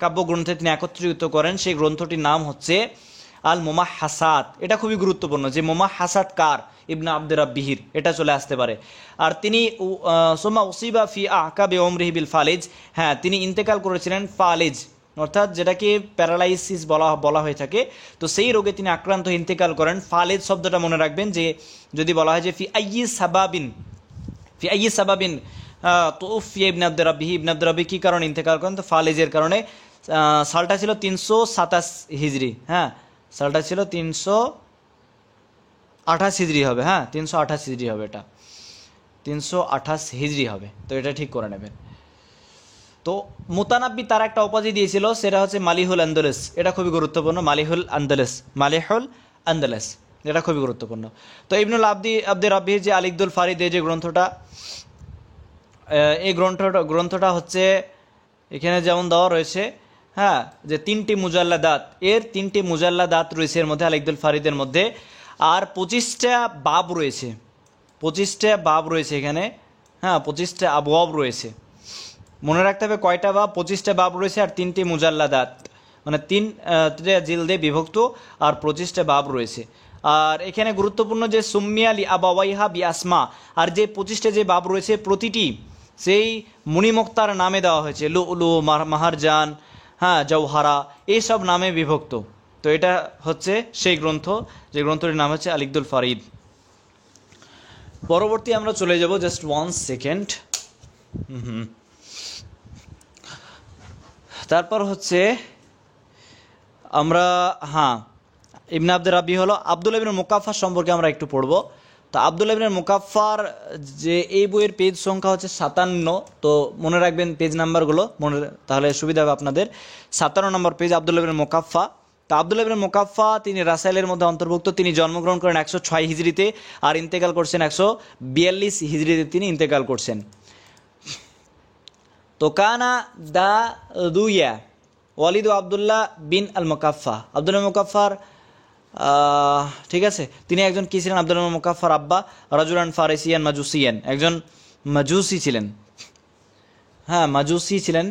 কাব্যগ্রন্থে তিনি একত্রিত করেন। সেই গ্রন্থটির নাম হচ্ছে আল মুমাহহাসাত। এটা খুবই গুরুত্বপূর্ণ যে মুমাহহাসাত কার, ইবনে আব্দুর রাব্বিহির, এটা চলে আসতে পারে। আর তিনি সুম্মা উসিবা ফি আকাবি উমরিহি বিল ফালিজ, হ্যাঁ তিনি ইন্তেকাল করেছিলেন ফালিজ, অর্থাৎ যেটাকে প্যারালাইসিস বলা হয়ে থাকে। তো সেই রোগে তিনি আক্রান্ত ইন্তেকাল করেন। ফালিজ শব্দটা মনে রাখবেন, যে যদি বলা হয় যে ফি আইয়ি সাবাবিন তুফিয়া ইবনে আব্দুর রাব্বিহি, ইবনে আব্দুর রাব্বিহি কি কারণে ইন্তেকাল করেন, তো ফালিজের কারণে। সালটা ছিল 327 হিজরি, হ্যাঁ সালটা ছিল 328 হিজরি হবে, হ্যাঁ 328 হিজরি হবে, এটা 328 হিজরি হবে। তো এটা ঠিক করে নেবেন। তো মুতানাব্বি তার একটা উপাধি দিয়েছিল, সেটা হচ্ছে মালিহুল আন্দালুস, এটা খুবই গুরুত্বপূর্ণ। মালিহুল আন্দালুস, এটা খুবই গুরুত্বপূর্ণ। তো ইবনুল আব্দুর রাব্বিহির যে আল ইকদুল ফারিদ, এই যে গ্রন্থটা, এই গ্রন্থটা হচ্ছে এখানে যেমন দেওয়া রয়েছে, হ্যাঁ যে 3টি মুজাল্লাদাত, এর 3টি মুজাল্লাদাত রয়েছে এর মধ্যে, আল ইকদুল ফারিদের মধ্যে। আর 25টা বাব রয়েছে, 25টা বাব রয়েছে এখানে, হ্যাঁ 25টা আবওয়াব রয়েছে। মনে রাখতে হবে কয়টা বাব, 25টা বাব রয়েছে, আর 3টি মুজাল্লাদাত, মানে 3 জিলদে বিভক্ত, আর 25টা বাব রয়েছে। আর এখানে গুরুত্বপূর্ণ যে সুম্মিয়া লি আবাওয়াইহা বি আসমা, আর যে 25টা যে বাব রয়েছে প্রতিটি সেই মুনিমুক্তার নামে দেওয়া হয়েছে, লুলু, মাহারজান, হ্যাঁ, জৌহারা, এইসব নামে বিভক্ত। তো এটা হচ্ছে সেই গ্রন্থ, যে গ্রন্থটির নাম হচ্ছে আল ইকদুল ফারিদ। পরবর্তী আমরা চলে যাব, জাস্ট 1 সেকেন্ড। তারপর হচ্ছে আমরা, হ্যাঁ, ইবনে আব্দুর রাব্বি হলো আব্দুল্লাহ ইবনে মুকাফফার সম্পর্কে আমরা একটু পড়ব। তো আব্দুল্লাহ ইবনে মুকাফফার যে এই বইয়ের পেজ সংখ্যা হচ্ছে 57। তো মনে রাখবেন পেজ নাম্বারগুলো, তাহলে সুবিধা হবে আপনাদের। 57 নম্বর পেজ আব্দুল্লাহ ইবনে মুকাফফা। তো আব্দুল্লাহ ইবনে মুকাফফা তিনি রাসাইলের মধ্যে অন্তর্ভুক্ত। তিনি জন্মগ্রহণ করেন 106 হিজরিতে আর ইন্তেকাল করছেন 142 হিজরিতে তিনি ইন্তেকাল করছেন। তো কানা দা দুইয়া ওয়ালিদ আব্দুল্লাহ বিন আল মুকাফফা, আব্দুল্লাহ মুকাফফার, ঠিক আছে, তিনি একজন কি ছিলেন? আব্দুল্লাহ মুকাফফার আব্বা রাজুলান ফারিসিয়ান মাজুসিয়ান, একজন মাজুসি ছিলেন, হ্যাঁ মাজুসি ছিলেন,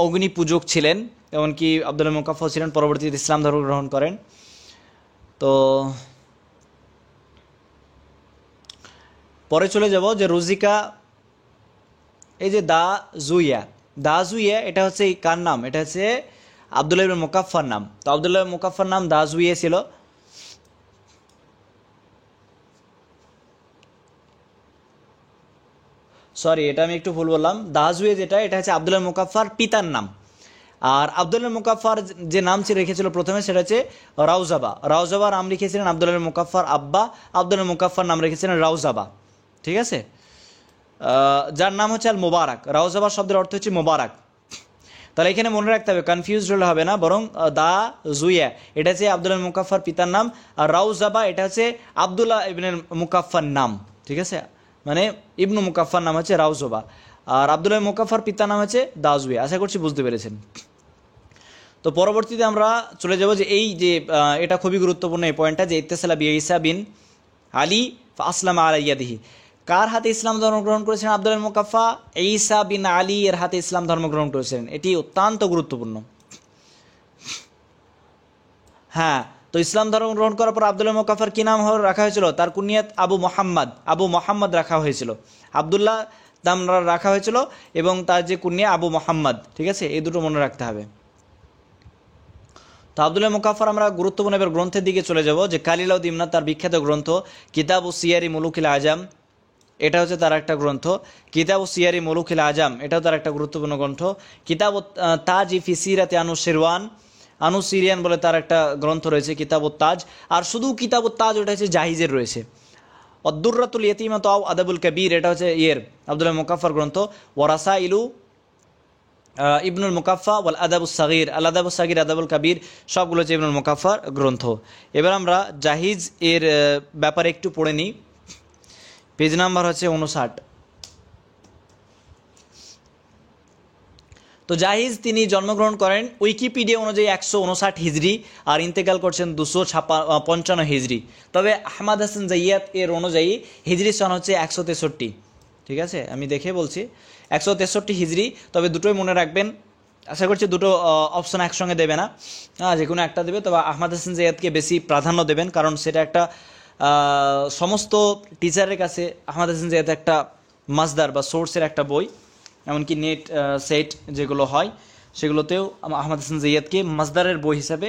অগ্নি পূজক ছিলেন। এমনকি আব্দুল্লাহ মুকাফফা ছিলেন পরবর্তীতে ইসলাম ধর্ম গ্রহণ করেন। তো পরে চলে যাব যে রুজিকা, এই যে দা জুইয়া, এটা হচ্ছে এই কার নাম? এটা হচ্ছে আব্দুল্লাহ ইবনে মুকাফফার নাম। তো আব্দুল্লাহ মুকাফফার নাম দা জুইয়া ছিল। সরি, এটা আমি একটু ভুল বললাম। দা জুইয়া যেটা, এটা হচ্ছে আব্দুল্লাহ মুকাফফার পিতার নাম। আর আব্দুল্লাহ মুকাফফার যে নাম রেখেছিল প্রথমে, সেটা হচ্ছে রাউজাবা নাম লিখেছিলেন আব্দুল্লাহ মুকাফফার আব্বা, আব্দুল্লাহ মুকাফফার নাম রেখেছিলেন রাউজাবা, ঠিক আছে, যার নাম হচ্ছে আল মুবারাক। রাউজাবা শব্দের অর্থ হচ্ছে মুবারাক। তাহলে এখানে মনে রাখতে হবে, কনফিউজ হলে হবে না, বরং দা জুইয়া এটা হচ্ছে আব্দুল্লাহ মুকাফফার পিতার নাম, আর রাউজাবা এটা হচ্ছে আব্দুল্লাহ ইবনে মুকাফফার নাম, ঠিক আছে, মানে ইবনু মুকাফফার নাম হচ্ছে রাউজাবা, আর আব্দুল্লাহ মুকাফফার পিতার নাম হচ্ছে দা জুইয়া। আশা করছি বুঝতে পেরেছেন। তো পরবর্তীতে আমরা চলে যাব যে এই যে এটা খুবই গুরুত্বপূর্ণ এই পয়েন্টটা, যে ইত্তেসালা বি ঈসা বিন আলী ফাসলামা আলা ইয়াদিহি, কার হাতে ইসলাম ধর্ম গ্রহণ করেছেন? আব্দুল্লাহ মুকাফফা ঈসা বিন আলী এর হাতে ইসলাম ধর্ম গ্রহণ করেছেন। এটি অত্যন্ত গুরুত্বপূর্ণ। হ্যাঁ, তো ইসলাম ধর্ম গ্রহণ করার পর আব্দুল্লাহ মুকাফফার কি নাম রাখা হয়েছিল? তার কুনিয়াত আবু মোহাম্মদ রাখা হয়েছিল। আব্দুল্লাহ নাম রাখা হয়েছিল এবং তার যে কুনিয়া আবু মোহাম্মদ, ঠিক আছে, এই দুটো মনে রাখতে হবে। তো আব্দুল্লাহ মুকাফফার আমরা গুরুত্বপূর্ণ এবার গ্রন্থের দিকে চলে যাব, যে কালিলাউ দিমনা তার বিখ্যাত গ্রন্থ কিতাবু সিয়ারি মুলুকিল আজাম, এটা হচ্ছে তার একটা গ্রন্থ। কিতাবু সিয়ারি মুলুকিল আজাম, এটাও তার একটা গুরুত্বপূর্ণ গ্রন্থ। কিতাবু তাজ ফি সিরাতি আনু সিরিয়ান বলে তার একটা গ্রন্থ রয়েছে, কিতাবু তাজ। আর শুধু কিতাবু তাজ ওটা হচ্ছে জাহিজের রয়েছে। অদ্দুর্রাতুল ইয়াতীমাতু আও আদাবুল কবির, এটা হচ্ছে আব্দুল্লাহ মুকাফফার গ্রন্থ। ওয়ারাসাইলু ইবনুল মুকাফফা ওয়াল আদাবুস সাগীর, আল আদাবুস সাগীর, আদাবুল কবির, সবগুলো হচ্ছে ইবনুল মুকাফফার গ্রন্থ। এবার আমরা জাহিজ এর ব্যাপারে একটু পড়ে নিই। পেজ নাম্বার হচ্ছে 59। তো জাহিজ তিনি জন্মগ্রহণ করেন উইকিপিডিয়া অনুযায়ী 159 হিজরি আর ইন্তেকাল করছেন 255 হিজরি। তবে আহমদ হাসান জাইয়াত এর অনুযায়ী হিজরি সন হচ্ছে 163, ঠিক আছে, আমি দেখে বলছি 163 হিজরি। তবে দুটোই মনে রাখবেন, আশা করছি দুটো অপশন একসঙ্গে দেবে না, যে কোনো একটা দেবে। তবে আহমদ হাসান জাইয়াতকে বেশি প্রাধান্য দেবেন, কারণ সেটা একটা সমস্ত টিচারের কাছে আহমদ হাসান জাইয়াত একটা মাসদার বা সোর্সের একটা বই। এমনকি নেট সেট যেগুলো হয় সেগুলোতেও আহমদ হাসান জাইয়াতকে মাসদারের বই হিসাবে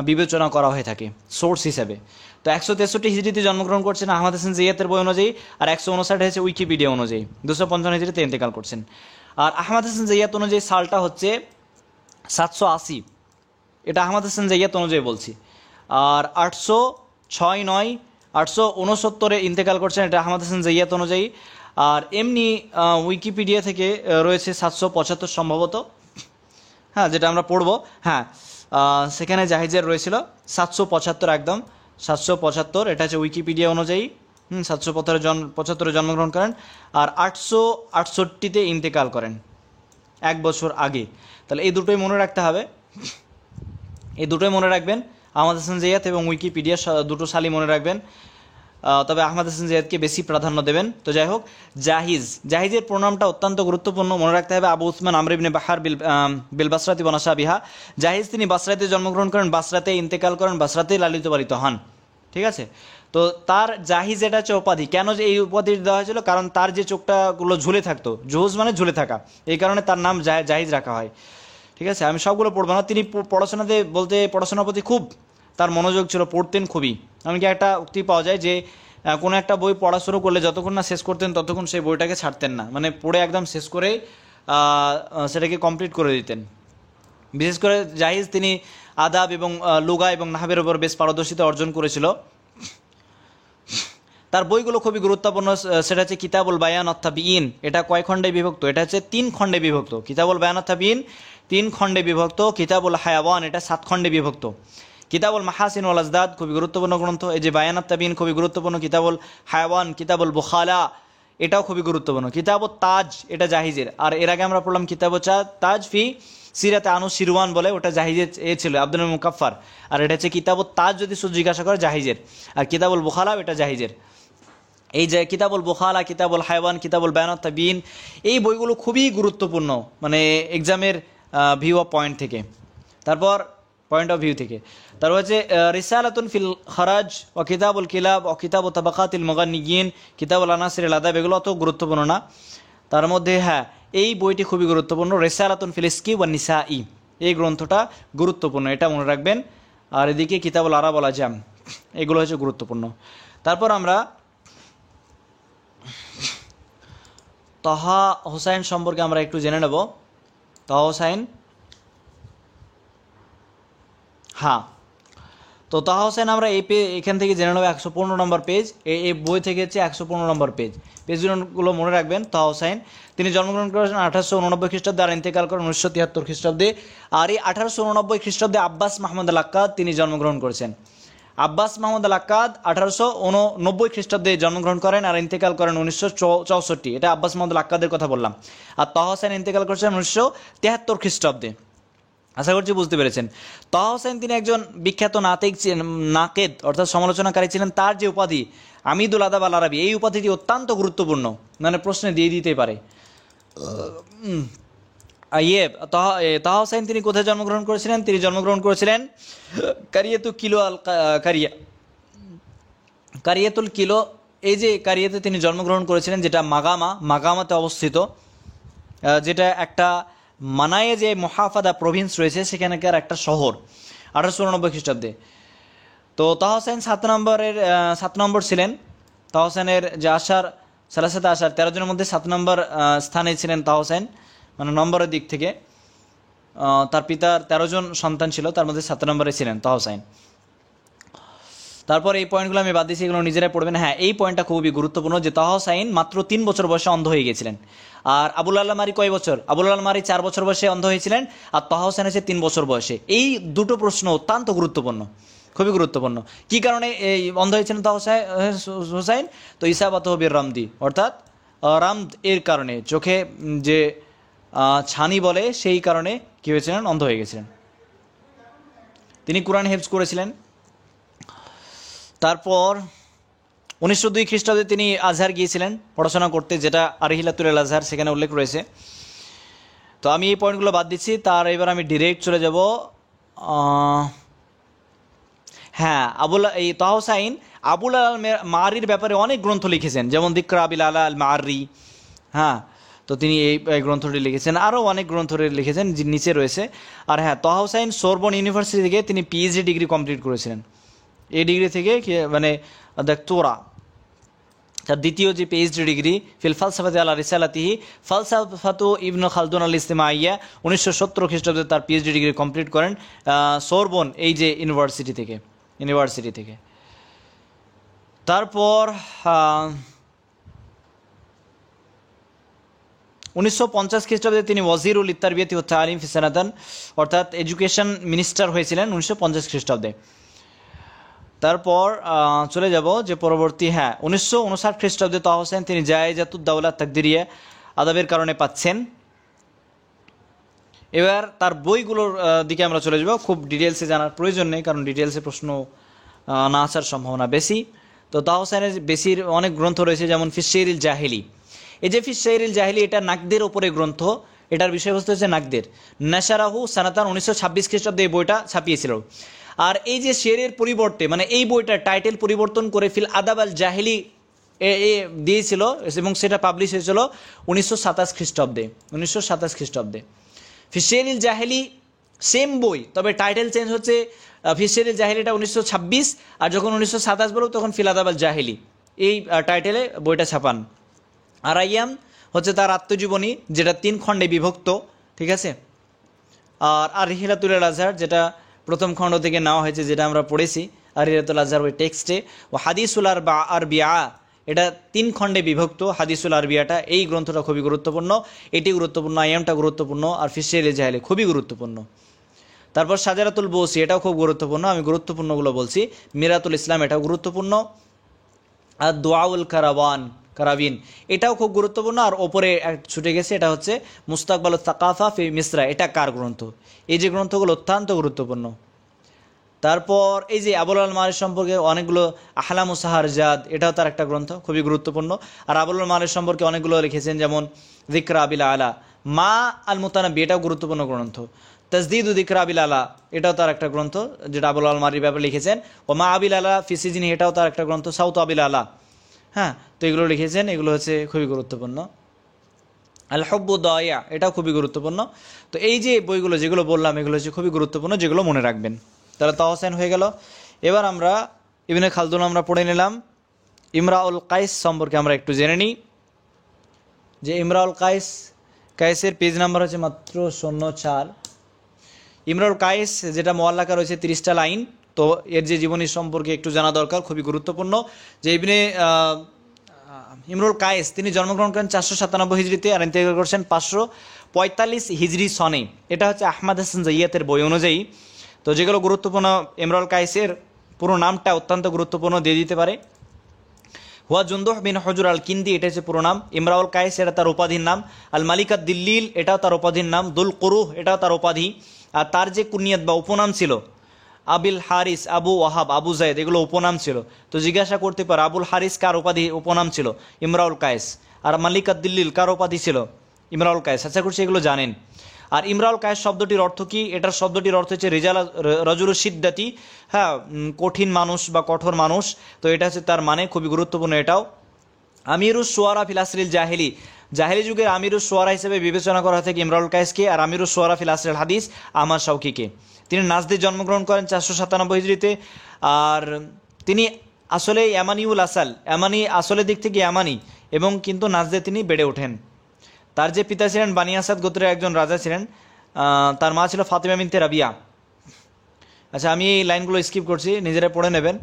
বিবেচনা করা হয়ে থাকে, সোর্স হিসাবে। তো 163 হিজরিতে জন্মগ্রহণ করছেন আহমদ হাসান জাইয়াতের বই অনুযায়ী, আর 159 হয়েছে উইকিপিডিয়া অনুযায়ী। 255 হিজরিতে ইন্তেকাল করছেন। আর আহমদ হাসান জাইয়াত অনুযায়ী সালটা হচ্ছে 780, এটা আহমদ হাসান জাইয়াত অনুযায়ী বলছি। আর 869 ইন্তেকাল করছেন, এটা আহমদ হাসান জাইয়াত অনুযায়ী। আর এমনি উইকিপিডিয়া থেকে রয়েছে 775 সম্ভবত, হ্যাঁ, যেটা আমরা পড়বো। হ্যাঁ, সেখানে জাহিজের রয়েছিল 775, একদম 775, এটা হচ্ছে উইকিপিডিয়া অনুযায়ী। 775 জন্মগ্রহণ করেন আর 868-তে ইন্তেকাল করেন, 1 বছর আগে। তাহলে এই দুটোই মনে রাখতে হবে, এই দুটোই মনে রাখবেন, আহমদ হাসান জাইয়াত এবং উইকিপিডিয়া দুটো সালই মনে রাখবেন। তবে আহমদ হাসান জাইয়াতকে বেশি প্রাধান্য দেবেন। তো যাই হোক, জাহিজের প্রণামটা অত্যন্ত গুরুত্বপূর্ণ, মনে রাখতে হবে। আবু উসমান আমর ইবনে বাহার বিল বাসরাতি ওয়া নাশা বিহা, জাহিজ তিনি বাসরাতে জন্মগ্রহণ করেন, বাসরাতে ইন্তেকাল করেন, বাসরাতে লালিত পালিত হন। ঠিক আছে। তো তার জাহিজ এটা হচ্ছে উপাধি। কেন যে এই উপাধি দেওয়া হয়েছিল? কারণ তার যে চোখটাগুলো ঝুলে থাকতো, জুহুজ মানে ঝুলে থাকা, এই কারণে তার নাম জাহিজ রাখা হয়। ঠিক আছে, আমি সবগুলো পড়বো না। তিনি পড়াশোনাতে বলতে পড়াশোনার প্রতি খুব তার মনোযোগ ছিল, পড়তেন খুবই। এমনকি একটা উক্তি পাওয়া যায় যে কোনো একটা বই পড়া শুরু করলে যতক্ষণ না শেষ করতেন ততক্ষণ সেই বইটাকে ছাড়তেন না, মানে পড়ে একদম শেষ করে সেটাকে কমপ্লিট করে দিতেন। বিশেষ করে জাহিজ তিনি আদাব এবং লুগা এবং নাহবের উপর বেশ পারদর্শিতা অর্জন করেছিল। তার বইগুলো খুবই গুরুত্বপূর্ণ। সেটা হচ্ছে কিতাবুল বায়ান অত্তাবিইন, এটা কয় খণ্ডে বিভক্ত? এটা হচ্ছে 3 খণ্ডে বিভক্ত। কিতাবুল বায়ান অত্তাবিইন 3 খণ্ডে বিভক্ত। কিতাবুল হায়াওয়ান এটা 7 খণ্ডে বিভক্ত। কিতাবুল মাহাসিন ওয়াল আজদাদ খুবই গুরুত্বপূর্ণ গ্রন্থ। এই যে বায়ান অত্তাবিইন খুবই গুরুত্বপূর্ণ। কিতাবুল হায়াওয়ান, কিতাবুল বুখালা এটাও খুবই গুরুত্বপূর্ণ। কিতাবুত তাজ এটা জাহিজের। আর এর আগে আমরা পড়লাম কিতাবুত তাজ ফি সিরাতে আনু শিরওয়ান বলে, ওটা জাহিজের ছিল আব্দুল মুকাফফার। আর এটা হচ্ছে কিতাবুত তাজ যদি জিজ্ঞাসা করে জাহিজের। আর কিতাবুল বুখালা এটা জাহিজের। এই যে কিতাবুল বুখালা, কিতাবুল হায়াওয়ান, কিতাবুল বায়ান তাবিন, এই বইগুলো খুবই গুরুত্বপূর্ণ মানে এক্সামের ভিউ অফ পয়েন্ট থেকে, তারপর পয়েন্ট অফ ভিউ থেকে। তারপর হচ্ছে রিসালাতুন ফিল খারাজ ও কিতাবুল কিলাব ও কিতাব তাবাকাতিল মুগান্নিয়িন, কিতাবুল আনাসির আল আদাব, এগুলো অত গুরুত্বপূর্ণ না। তার মধ্যে হ্যাঁ এই বইটি খুবই গুরুত্বপূর্ণ, রিসালাতুন ফিল ইসকি ওয়ান নিসাই, এই গ্রন্থটা গুরুত্বপূর্ণ, এটা মনে রাখবেন। আর এদিকে কিতাবুল আরাব ওয়াল আজাম, এগুলো হচ্ছে গুরুত্বপূর্ণ। তারপর আমরা তাহা হোসাইন সম্পর্কে আমরা একটু জেনে নেব। তাহা হোসাইন, হ্যাঁ, তো তাহা হোসেন আমরা এখান থেকে জেনে নেব 115 নম্বর পেজ। এই বই থেকে হচ্ছে 115 নম্বর পেজগুলো মনে রাখবেন। তাহা হোসেন তিনি জন্মগ্রহণ করেছেন 1889 খ্রিস্টাব্দে আর ইন্তেকাল করেন 1973 খ্রিস্টাব্দে। আর এই 1889 খ্রিস্টাব্দে আব্বাস মাহমুদ আল আক্কাদ তিনি জন্মগ্রহণ করেছেন। আব্বাস মাহমুদ আল আক্কাদ 1889 খ্রিস্টাব্দে জন্মগ্রহণ করেন আর ইন্তেকাল করেন 1964। এটা আব্বাস মাহমুদ আল আক্কাদের কথা বললাম। আর তাহা হোসেন ইন্তেকাল করেছেন 1973 খ্রিস্টাব্দে। আশা করছি বুঝতে পেরেছেন। তাহা হোসেন তিনি একজন বিখ্যাত নাকেদ অর্থাৎ সমালোচনাকারী ছিলেন। তার যে উপাধি আমিদুল আদাব আল আরবি, এই উপাধিটি অত্যন্ত গুরুত্বপূর্ণ, মানে প্রশ্নে দিয়ে দিতে পারে। তাহা হোসেন তিনি কোথায় জন্মগ্রহণ করেছিলেন? তিনি জন্মগ্রহণ করেছিলেন কারিয়াতুল কিলো, এই যে কারিয়াতে তিনি জন্মগ্রহণ করেছিলেন, যেটা মাগামাতে অবস্থিত, যেটা একটা মানায়ে যে মুহাফাদা প্রভিন্স রয়েছে সেখানকার একটা শহর, 1889 খ্রিস্টাব্দে। তো তাহা হোসেন 7 নম্বর ছিলেন। তাহা হোসেনের যে সালাসাতে আশার 13 জনের মধ্যে 7 নম্বর স্থানে ছিলেন তাহা হোসেন, মানে নম্বরের দিক থেকে। তার পিতার 13 জন সন্তান ছিল, তার মধ্যে 7 নম্বরে ছিলেন তাহা হোসেন। তারপর এই পয়েন্টগুলো আমি বাদ দিয়েছি, এগুলো নিজেরাই পড়বেন। হ্যাঁ, এই পয়েন্টটা খুবই গুরুত্বপূর্ণ যে তাহা হোসেন মাত্র 3 বছর বয়সে অন্ধ হয়ে গিয়েছিলেন। আর আবুল আল্লাহ মারি কয় বছর? আবুল আল্লাহ মারি 4 বছর বয়সে অন্ধ হয়েছিলেন, আর তাহা হোসেন হচ্ছে 3 বছর বয়সে। এই দুটো প্রশ্ন অত্যন্ত গুরুত্বপূর্ণ, খুবই গুরুত্বপূর্ণ। কি কারণে এই অন্ধ হয়েছিলেন তাহা হোসেন? তো ইসাবাত বির রামদি, অর্থাৎ রামদ এর কারণে, চোখে যে ছানি বলে সেই কারণে কি হয়েছিলেন? অন্ধ হয়ে গেছিলেন। তিনি কোরআন হেফজ করেছিলেন। তারপর 1902 খ্রিস্টাব্দে তিনি আজহার গিয়েছিলেন পড়াশোনা করতে, যেটা আরহিলাতুল আজহার, সেখানে উল্লেখ রয়েছে। তো আমি এই পয়েন্টগুলো বাদ দিচ্ছি। এবার আমি ডিরেক্ট চলে যাব। হ্যাঁ, এই তাহা হোসেন আবুল আল মারির ব্যাপারে অনেক গ্রন্থ লিখেছেন, যেমন দিকরা আবিল আলা আল মারি। হ্যাঁ, তো তিনি এই গ্রন্থটি লিখেছেন, আরও অনেক গ্রন্থ লিখেছেন যে নিচে রয়েছে। আর হ্যাঁ, তাহা হোসেন সোরবন ইউনিভার্সিটি থেকে তিনি পিএইচডি ডিগ্রি কমপ্লিট করেছিলেন। এই ডিগ্রি থেকে মানে দক্তরা, তার দ্বিতীয় যে পিএইচডি ডিগ্রি ফিল ফালসাফাতি আলা রিসালাতিহি ফালসাফাতু ইবনে খালদুন আল ইজতিমাইয়া, 1970 খ্রিস্টাব্দে তার পিএইচডি ডিগ্রি কমপ্লিট করেন সোরবন এই যে ইউনিভার্সিটি থেকে। তারপর 1950 খ্রিস্টাব্দে তিনি ওয়াজিরুল ইত্তারবিয়াতি ওয়া তালিম ফি সানাতান, অর্থাৎ এডুকেশন মিনিস্টার হয়েছিলেন 1950 খ্রিস্টাব্দে। তারপর চলে যাব যে পরবর্তী 1959 খ্রিস্টাব্দে তাহা হোসেন তিনি জায়েজাতুদ দাওলা তাকদিরিয়া আদাবের কারণে পাচ্ছেন। এবার তার বইগুলোর দিকে আমরা চলে যাব। খুব ডিটেলসে জানার প্রয়োজন নেই, কারণ ডিটেলসে প্রশ্ন না আসার সম্ভাবনা বেশি। তো তাহা হোসেনের বেশির অনেক গ্রন্থ রয়েছে, যেমন ফিশ-শাইরিল জাহিলি। এই যে ফিশ-শাইরিল জাহিলি, এটা নাকদের ওপরে গ্রন্থ। এটার বিষয়বস্তু হচ্ছে নাকদের। নাশারাহু সানাতান 1926 খ্রিস্টাব্দে এই বইটা ছাপিয়েছিল। আর এই যে শেরের পরিবর্তে মানে এই বইটার টাইটেল পরিবর্তন করে ফিল আদাব আল জাহিলি দিয়েছিল এবং সেটা পাবলিশ হয়েছিল 1927 খ্রিস্টাব্দে। 1927 খ্রিস্টাব্দে ফিশেরিল জাহেলি সেম বই, তবে টাইটেল চেঞ্জ হচ্ছে। ফিশেরিল জাহেলিটা 1926, আর যখন 1927 বলো তখন ফিল আদাব আল জাহেলি এই টাইটেলে বইটা ছাপান। আর আইয়াম হচ্ছে তার আত্মজীবনী, যেটা 3 খণ্ডে বিভক্ত, ঠিক আছে। আর রিহিলাতুল আজহার, যেটা প্রথম খণ্ড থেকে নেওয়া হয়েছে, যেটা আমরা পড়েছি আর রিহিলাতুল আজহার ওই টেক্সটে। ও হাদিসুল আরবিয়া, এটা 3 খণ্ডে বিভক্ত হাদিসুল আরবিয়াটা। এই গ্রন্থটা খুবই গুরুত্বপূর্ণ, এটি গুরুত্বপূর্ণ, আইয়ামটা গুরুত্বপূর্ণ, আর ফিশেরিল জাহেলি খুবই গুরুত্বপূর্ণ। তারপর সাজারাতুল বৌসি, এটাও খুব গুরুত্বপূর্ণ, আমি গুরুত্বপূর্ণগুলো বলছি। মিরাতুল ইসলাম, এটাও গুরুত্বপূর্ণ। আর দোয়াউল কারাবিন, এটাও খুব গুরুত্বপূর্ণ। আর ওপরে ছুটে গেছে, এটা হচ্ছে মুস্তাকবাল সাকাফা ফি মিসরা, এটা কার গ্রন্থ? এই যে গ্রন্থগুলো অত্যন্ত গুরুত্বপূর্ণ। তারপর এই যে আবুল আল মালিক সম্পর্কে অনেকগুলো, আহলামু সাহারজাদ, এটাও তার একটা গ্রন্থ, খুবই গুরুত্বপূর্ণ। আর আবুল আল মালিক সম্পর্কে অনেকগুলো লিখেছেন, যেমন যিকরা আবিল আলা, মা আল মুতানাব্বি, এটাও গুরুত্বপূর্ণ গ্রন্থ। তাজদিদু যিকরা আবিল আলা, এটাও তার একটা গ্রন্থ, যেটা আবুল আল মালির ব্যাপারে লিখেছেন। ও মা আবিল আলা ফি সিজনি, এটাও তার একটা গ্রন্থ। সাউত আবিল আলা, হ্যাঁ, তো এগুলো লিখেছেন, এগুলো হচ্ছে খুবই গুরুত্বপূর্ণ। আল হব্বু দায়া, এটাও খুবই গুরুত্বপূর্ণ। তো এই যে বইগুলো যেগুলো বললাম, এগুলো হচ্ছে খুবই গুরুত্বপূর্ণ, যেগুলো মনে রাখবেন। তাহলে তাহসেন হয়ে গেল। এবার আমরা ইবনে খালদুন আমরা পড়ে নিলাম। ইমরাউল কাইস সম্পর্কে আমরা একটু জেনে নিই, যে ইমরাউল কাইসের পেজ নাম্বার হচ্ছে মাত্র 04। ইমরাউল কাইস, যেটা মোয়াল্লাকা রয়েছে 30টা লাইন, তো এর যে জীবনী সম্পর্কে একটু জানা দরকার, খুবই গুরুত্বপূর্ণ। যে ইমরুল কায়েস, তিনি জন্মগ্রহণ করেন 497 হিজরিতে আর ইন্তেকাল করেছেন 545 হিজরি সনে। এটা হচ্ছে আহমদ হাসান জাইয়াতের বই অনুযায়ী। তো যেগুলো গুরুত্বপূর্ণ, ইমরুল কায়েসের পুরো নামটা অত্যন্ত গুরুত্বপূর্ণ দিয়ে দিতে পারে। হুয়া জুন্দুহ বিন হজর আল কিন্দি, এটা হচ্ছে পুরো নাম। ইমরাউল কায়েস, এটা তার উপাধির নাম। আল মালিকাত দিল্লিল, এটাও তার উপাধির নাম। দুল কুরুহ, এটাও তার উপাধি। আর তার যে কুনিয়াত বা উপনাম ছিল, আবিল হারিস, আবু ওয়াহাব, আবু জায়েদ, এগুলো উপনাম ছিল। তো জিজ্ঞাসা করতে পারে, আবুল হারিস কার উপাধি উপনাম ছিল? ইমরাউল কায়েস। আর মালিকাত দিল্লিল কার উপাধি ছিল? ইমরাউল কায়েস। আশা করছি এগুলো জানেন। আর ইমরাউল কায়েস শব্দটির অর্থ কি? এটার শব্দটির অর্থ হচ্ছে রজুলুস সিদ্দাতি, হ্যাঁ, কঠিন মানুষ বা কঠোর মানুষ। তো এটা হচ্ছে তার মানে, খুবই গুরুত্বপূর্ণ এটাও। আমিরুস শুআরা ফিল আসরিল জাহেলি, জাহেলি যুগের আমিরুস শুআরা হিসেবে বিবেচনা করা থেকে ইমরাউল কায়েসকে। আর আমিরুস শুআরা ফিল আসরিল হাদিস আহমদ শাওকিকে। তিনি নাজদে জন্মগ্রহণ করেন 497 হিজরিতে। আর তিনি আসলে ইয়ামানিউল আসাল, ইয়ামানি, আসলের দিক থেকে ইয়ামানি, এবং কিন্তু নাজদে তিনি বেড়ে ওঠেন। তার যে পিতা ছিলেন বানি আসাদ গোত্রের একজন রাজা ছিলেন, তার মা ছিল ফাতিমা বিনতে রাবিয়া। আচ্ছা, আমি এই লাইনগুলো স্কিপ করছি, নিজেরা পড়ে নেবেন,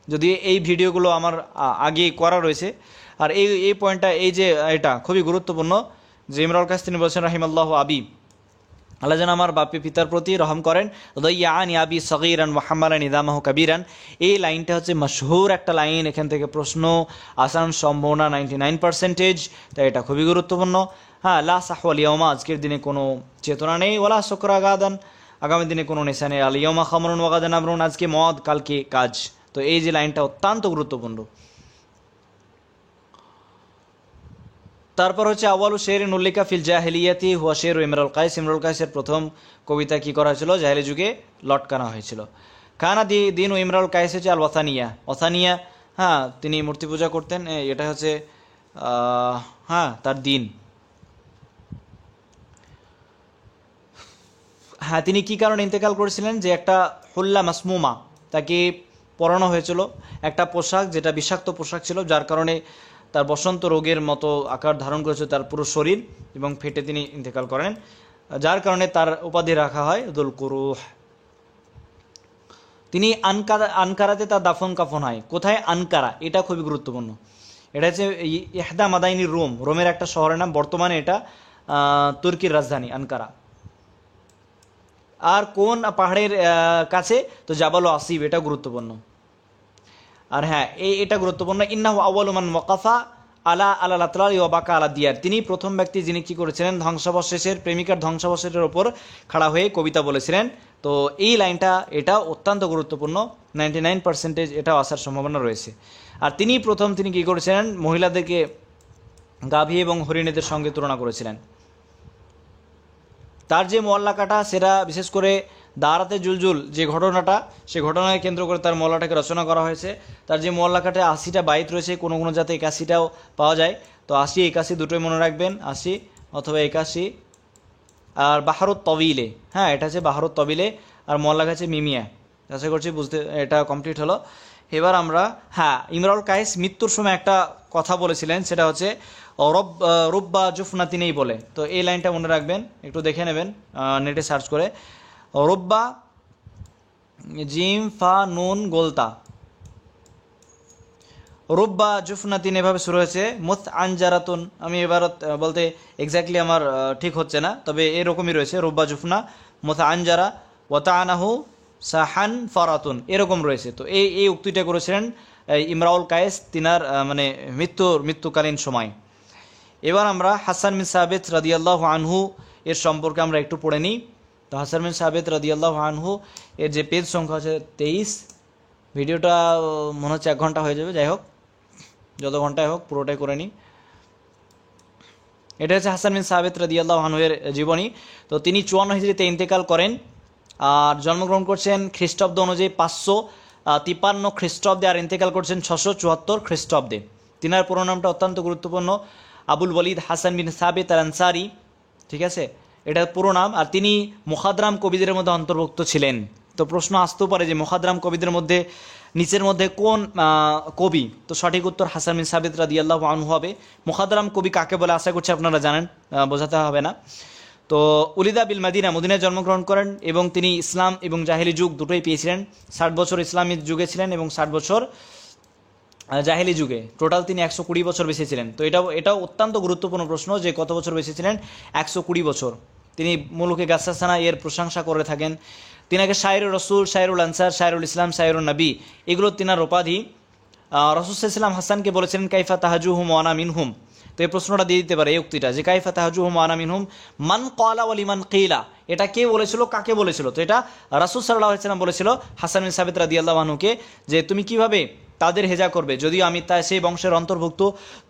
যদি এই ভিডিওগুলো আমার আগে করা রয়েছে। আর এই পয়েন্টটা, এই যে এটা খুবই গুরুত্বপূর্ণ, যে ইমরাউল কায়েস তিনি বলছেন রাহিমাল্লাহু আবি, আল্লাহ যেন আমার বাপি পিতার প্রতি রহম করেন। দয়ানি আবি সগীরান ওয়া হামালানি নিদামাহু কাবীরান, এই লাইনটা হচ্ছে মশহুর একটা লাইন। এখান থেকে প্রশ্ন আসান সম্ভাবনা 99%, তাই এটা খুবই গুরুত্বপূর্ণ। হ্যাঁ, লা সাহওয়াল ইয়াউমা, আজকের দিনে কোনো চেতনা নেই। ওয়ালা শুকরা গাদান, আগামী দিনে কোনো নেশা নেই। আল ইয়াউমা খামরুন ওয়া গাদান আমরুন, আজকে মদ, কালকে কাজ। তো এই যে লাইনটা অত্যন্ত গুরুত্বপূর্ণ। তারপর হচ্ছে আওয়ালু শেরিন উল্লিকা ফিল জাহিলিয়াতি হুয়া শের ইমরাউল কায়েস, ইমরাউল কায়েসের প্রথম কবিতা কি করা হয়েছিল? জাহেলি যুগে লটকানো হয়েছিল। খানা দিন ও ইমরাউল কায়েস হচ্ছে আল ওয়াথানিয়া, হ্যাঁ, তিনি মূর্তি পূজা করতেন, এটা হচ্ছে হ্যাঁ তার দিন। হ্যাঁ, তিনি কি কারণে ইন্তেকাল করেছিলেন? যে একটা হুল্লা মাসমুমা তাকে পরানো হয়েছিল, একটা পোশাক যেটা বিষাক্ত পোশাক ছিল, যার কারণে তার বসন্ত রোগের মতো আকার ধারণ করেছে তার পুরো শরীর, এবং ফেটে তিনি ইন্তেকাল করেন, যার কারণে তার উপাধি রাখা হয় দুল কুরুহ। তিনি আনকারাতে তার দাফন কাফন হয়। কোথায়? আনকারা, এটা খুবই গুরুত্বপূর্ণ। এটা হচ্ছে ইহদা মাদাইনি রোমের একটা শহরের নাম, বর্তমানে এটা তুর্কির রাজধানী আনকারা। আর কোন পাহাড়ের কাছে? তো জাবাল আসিব, এটা গুরুত্বপূর্ণ। আর হ্যাঁ, এটা গুরুত্বপূর্ণ। ইন্নাহু আউয়ালু মান ওয়াকাফা আলা আতলাল ওয়া বাকা আলা দিয়ার, তিনি প্রথম ব্যক্তি যিনি কি করেছিলেন? ধ্বংসাবশেষের, প্রেমিকার ধ্বংসাবশেষের ওপর খাড়া হয়ে কবিতা বলেছিলেন। তো এই লাইনটা, এটা অত্যন্ত গুরুত্বপূর্ণ, 99% এটাও আসার সম্ভাবনা রয়েছে। আর তিনি কি করেছিলেন? মহিলাদেরকে গাভী এবং হরিণীদের সঙ্গে তুলনা করেছিলেন। তার যে মোয়াল্লাকাটা, সেটা বিশেষ করে দারাতে জুলজুল যে ঘটনাটা, সে ঘটনাকে কেন্দ্র করে তার মহল্লাটাকে রচনা করা হয়েছে। তার যে মহল্লাটাতে 80টা বাইত রয়েছে, কোনো কোনো জাতে 81টাও পাওয়া যায়। তো 80 81 দুটোই মনে রাখবেন, 80 অথবা 81। আর বাহারুত তবিলে, হ্যাঁ এটা হচ্ছে বাহারুত তবিলে, আর মহল্লা আছে মিমিয়া। আশা করছি বুঝতে এটা কমপ্লিট হলো। এবার আমরা, হ্যাঁ, ইমরাউল কায়েস মৃত্যুর সময় একটা কথা বলেছিলেন, সেটা হচ্ছে রব্বা জুফনাতিনেই বলে। তো এই লাইনটা মনে রাখবেন, একটু দেখে নেবেন নেটে সার্চ করে। রব্বা জিম ফা নুন গোলতা, রব্বা জুফনাতিন এভাবে শুরু হয়েছে। মুত আনজারাতুন, আমি এবার বলতে এক্স্যাক্টলি আমার ঠিক হচ্ছে না, তবে এরকমই রয়েছে, রব্বা জুফনা মুত আনজারা ওয়াতা আনাহু সাহান ফরাতুন, এরকম রয়েছে। তো এই উক্তিটা করেছিলেন ইমরাউল কায়েস তিনার মানে মৃত্যুকালীন সময়। এবার আমরা হাসান বিন সাবিত রাদিয়াল্লাহু আনহু এর সম্পর্কে আমরা একটু পড়ে নিই। তো হাসান বিন সাবিত রাদিয়াল্লাহু আনহু এর যে পেজ সংখ্যা আছে 23। ভিডিওটা মনে হচ্ছে 1 ঘন্টা হয়ে যাবে, যাই হোক যত ঘন্টায় হোক পুরোটাই করে নিই। এটা হচ্ছে হাসান বিন সাবিত রাদিয়াল্লাহু আনহু এর জীবনী। তো তিনি 54 হিজরিতে ইন্তেকাল করেন, আর জন্মগ্রহণ করছেন খ্রিস্টাব্দ অনুযায়ী 553 খ্রিস্টাব্দে, আর ইন্তেকাল করছেন 674 খ্রিস্টাব্দে। তিনার পুরো নামটা অত্যন্ত গুরুত্বপূর্ণ, আবুল ওয়ালিদ হাসান বিন সাবিত আল আনসারি, ঠিক আছে, এটা পুরো নাম। আর তিনি মুখাদরাম কবিদের মধ্যে অন্তর্ভুক্ত ছিলেন। তো প্রশ্ন আসতেও পারে যে মুখাদরাম কবিদের মধ্যে নিচের মধ্যে কোন কবি? তো সঠিক উত্তর হাসান বিন সাবিত রাদিয়াল্লাহু আনহু হবে। মুখাদরাম কবি কাকে বলে আশা করছি আপনারা জানেন, বোঝাতে হবে না। তো উলিদা বিল মাদিনা, মদিনায় জন্মগ্রহণ করেন, এবং তিনি ইসলাম এবং জাহেলি যুগ দুটোই পেয়েছিলেন। 60 বছর ইসলামী যুগে ছিলেন এবং 60 বছর জাহেলি যুগে, টোটাল তিনি 120 বছর বেঁচে ছিলেন। তো এটাও অত্যন্ত গুরুত্বপূর্ণ প্রশ্ন যে কত বছর বেঁচে ছিলেন। 120 বছর। তিনি মুলুকে গাসসাসানা এর প্রশংসা করে থাকেন। তিনাকে শায়রুর রসুল, শায়রুল আনসার, শায়রুল ইসলাম, শায়রুল নবী, এগুলো তিনার উপাধি। রাসূল সাল্লাল্লাহু আলাইহি ওয়াসাল্লাম হাসানকে বলেছিলেন কাইফা তাহাজুহুম ওয়া আনা মিনহুম। তো এই প্রশ্নটা দিয়ে দিতে পারে এই উক্তিটা, যে কাইফা তাহাজুহুম ওয়া আনা মিনহুম মান ক্বালা ওয়া লিমান কিলা, এটা কে বলেছিল, কাকে বলেছিল? তো এটা রাসূল সাল্লাল্লাহু আলাইহি ওয়াসাল্লাম বলেছিল হাসান বিন সাবিত রাদিয়াল্লাহু আনহুকে, যে তুমি কিভাবে তাদের হেজা করবে, যদিও আমি সেই বংশের অন্তর্ভুক্ত।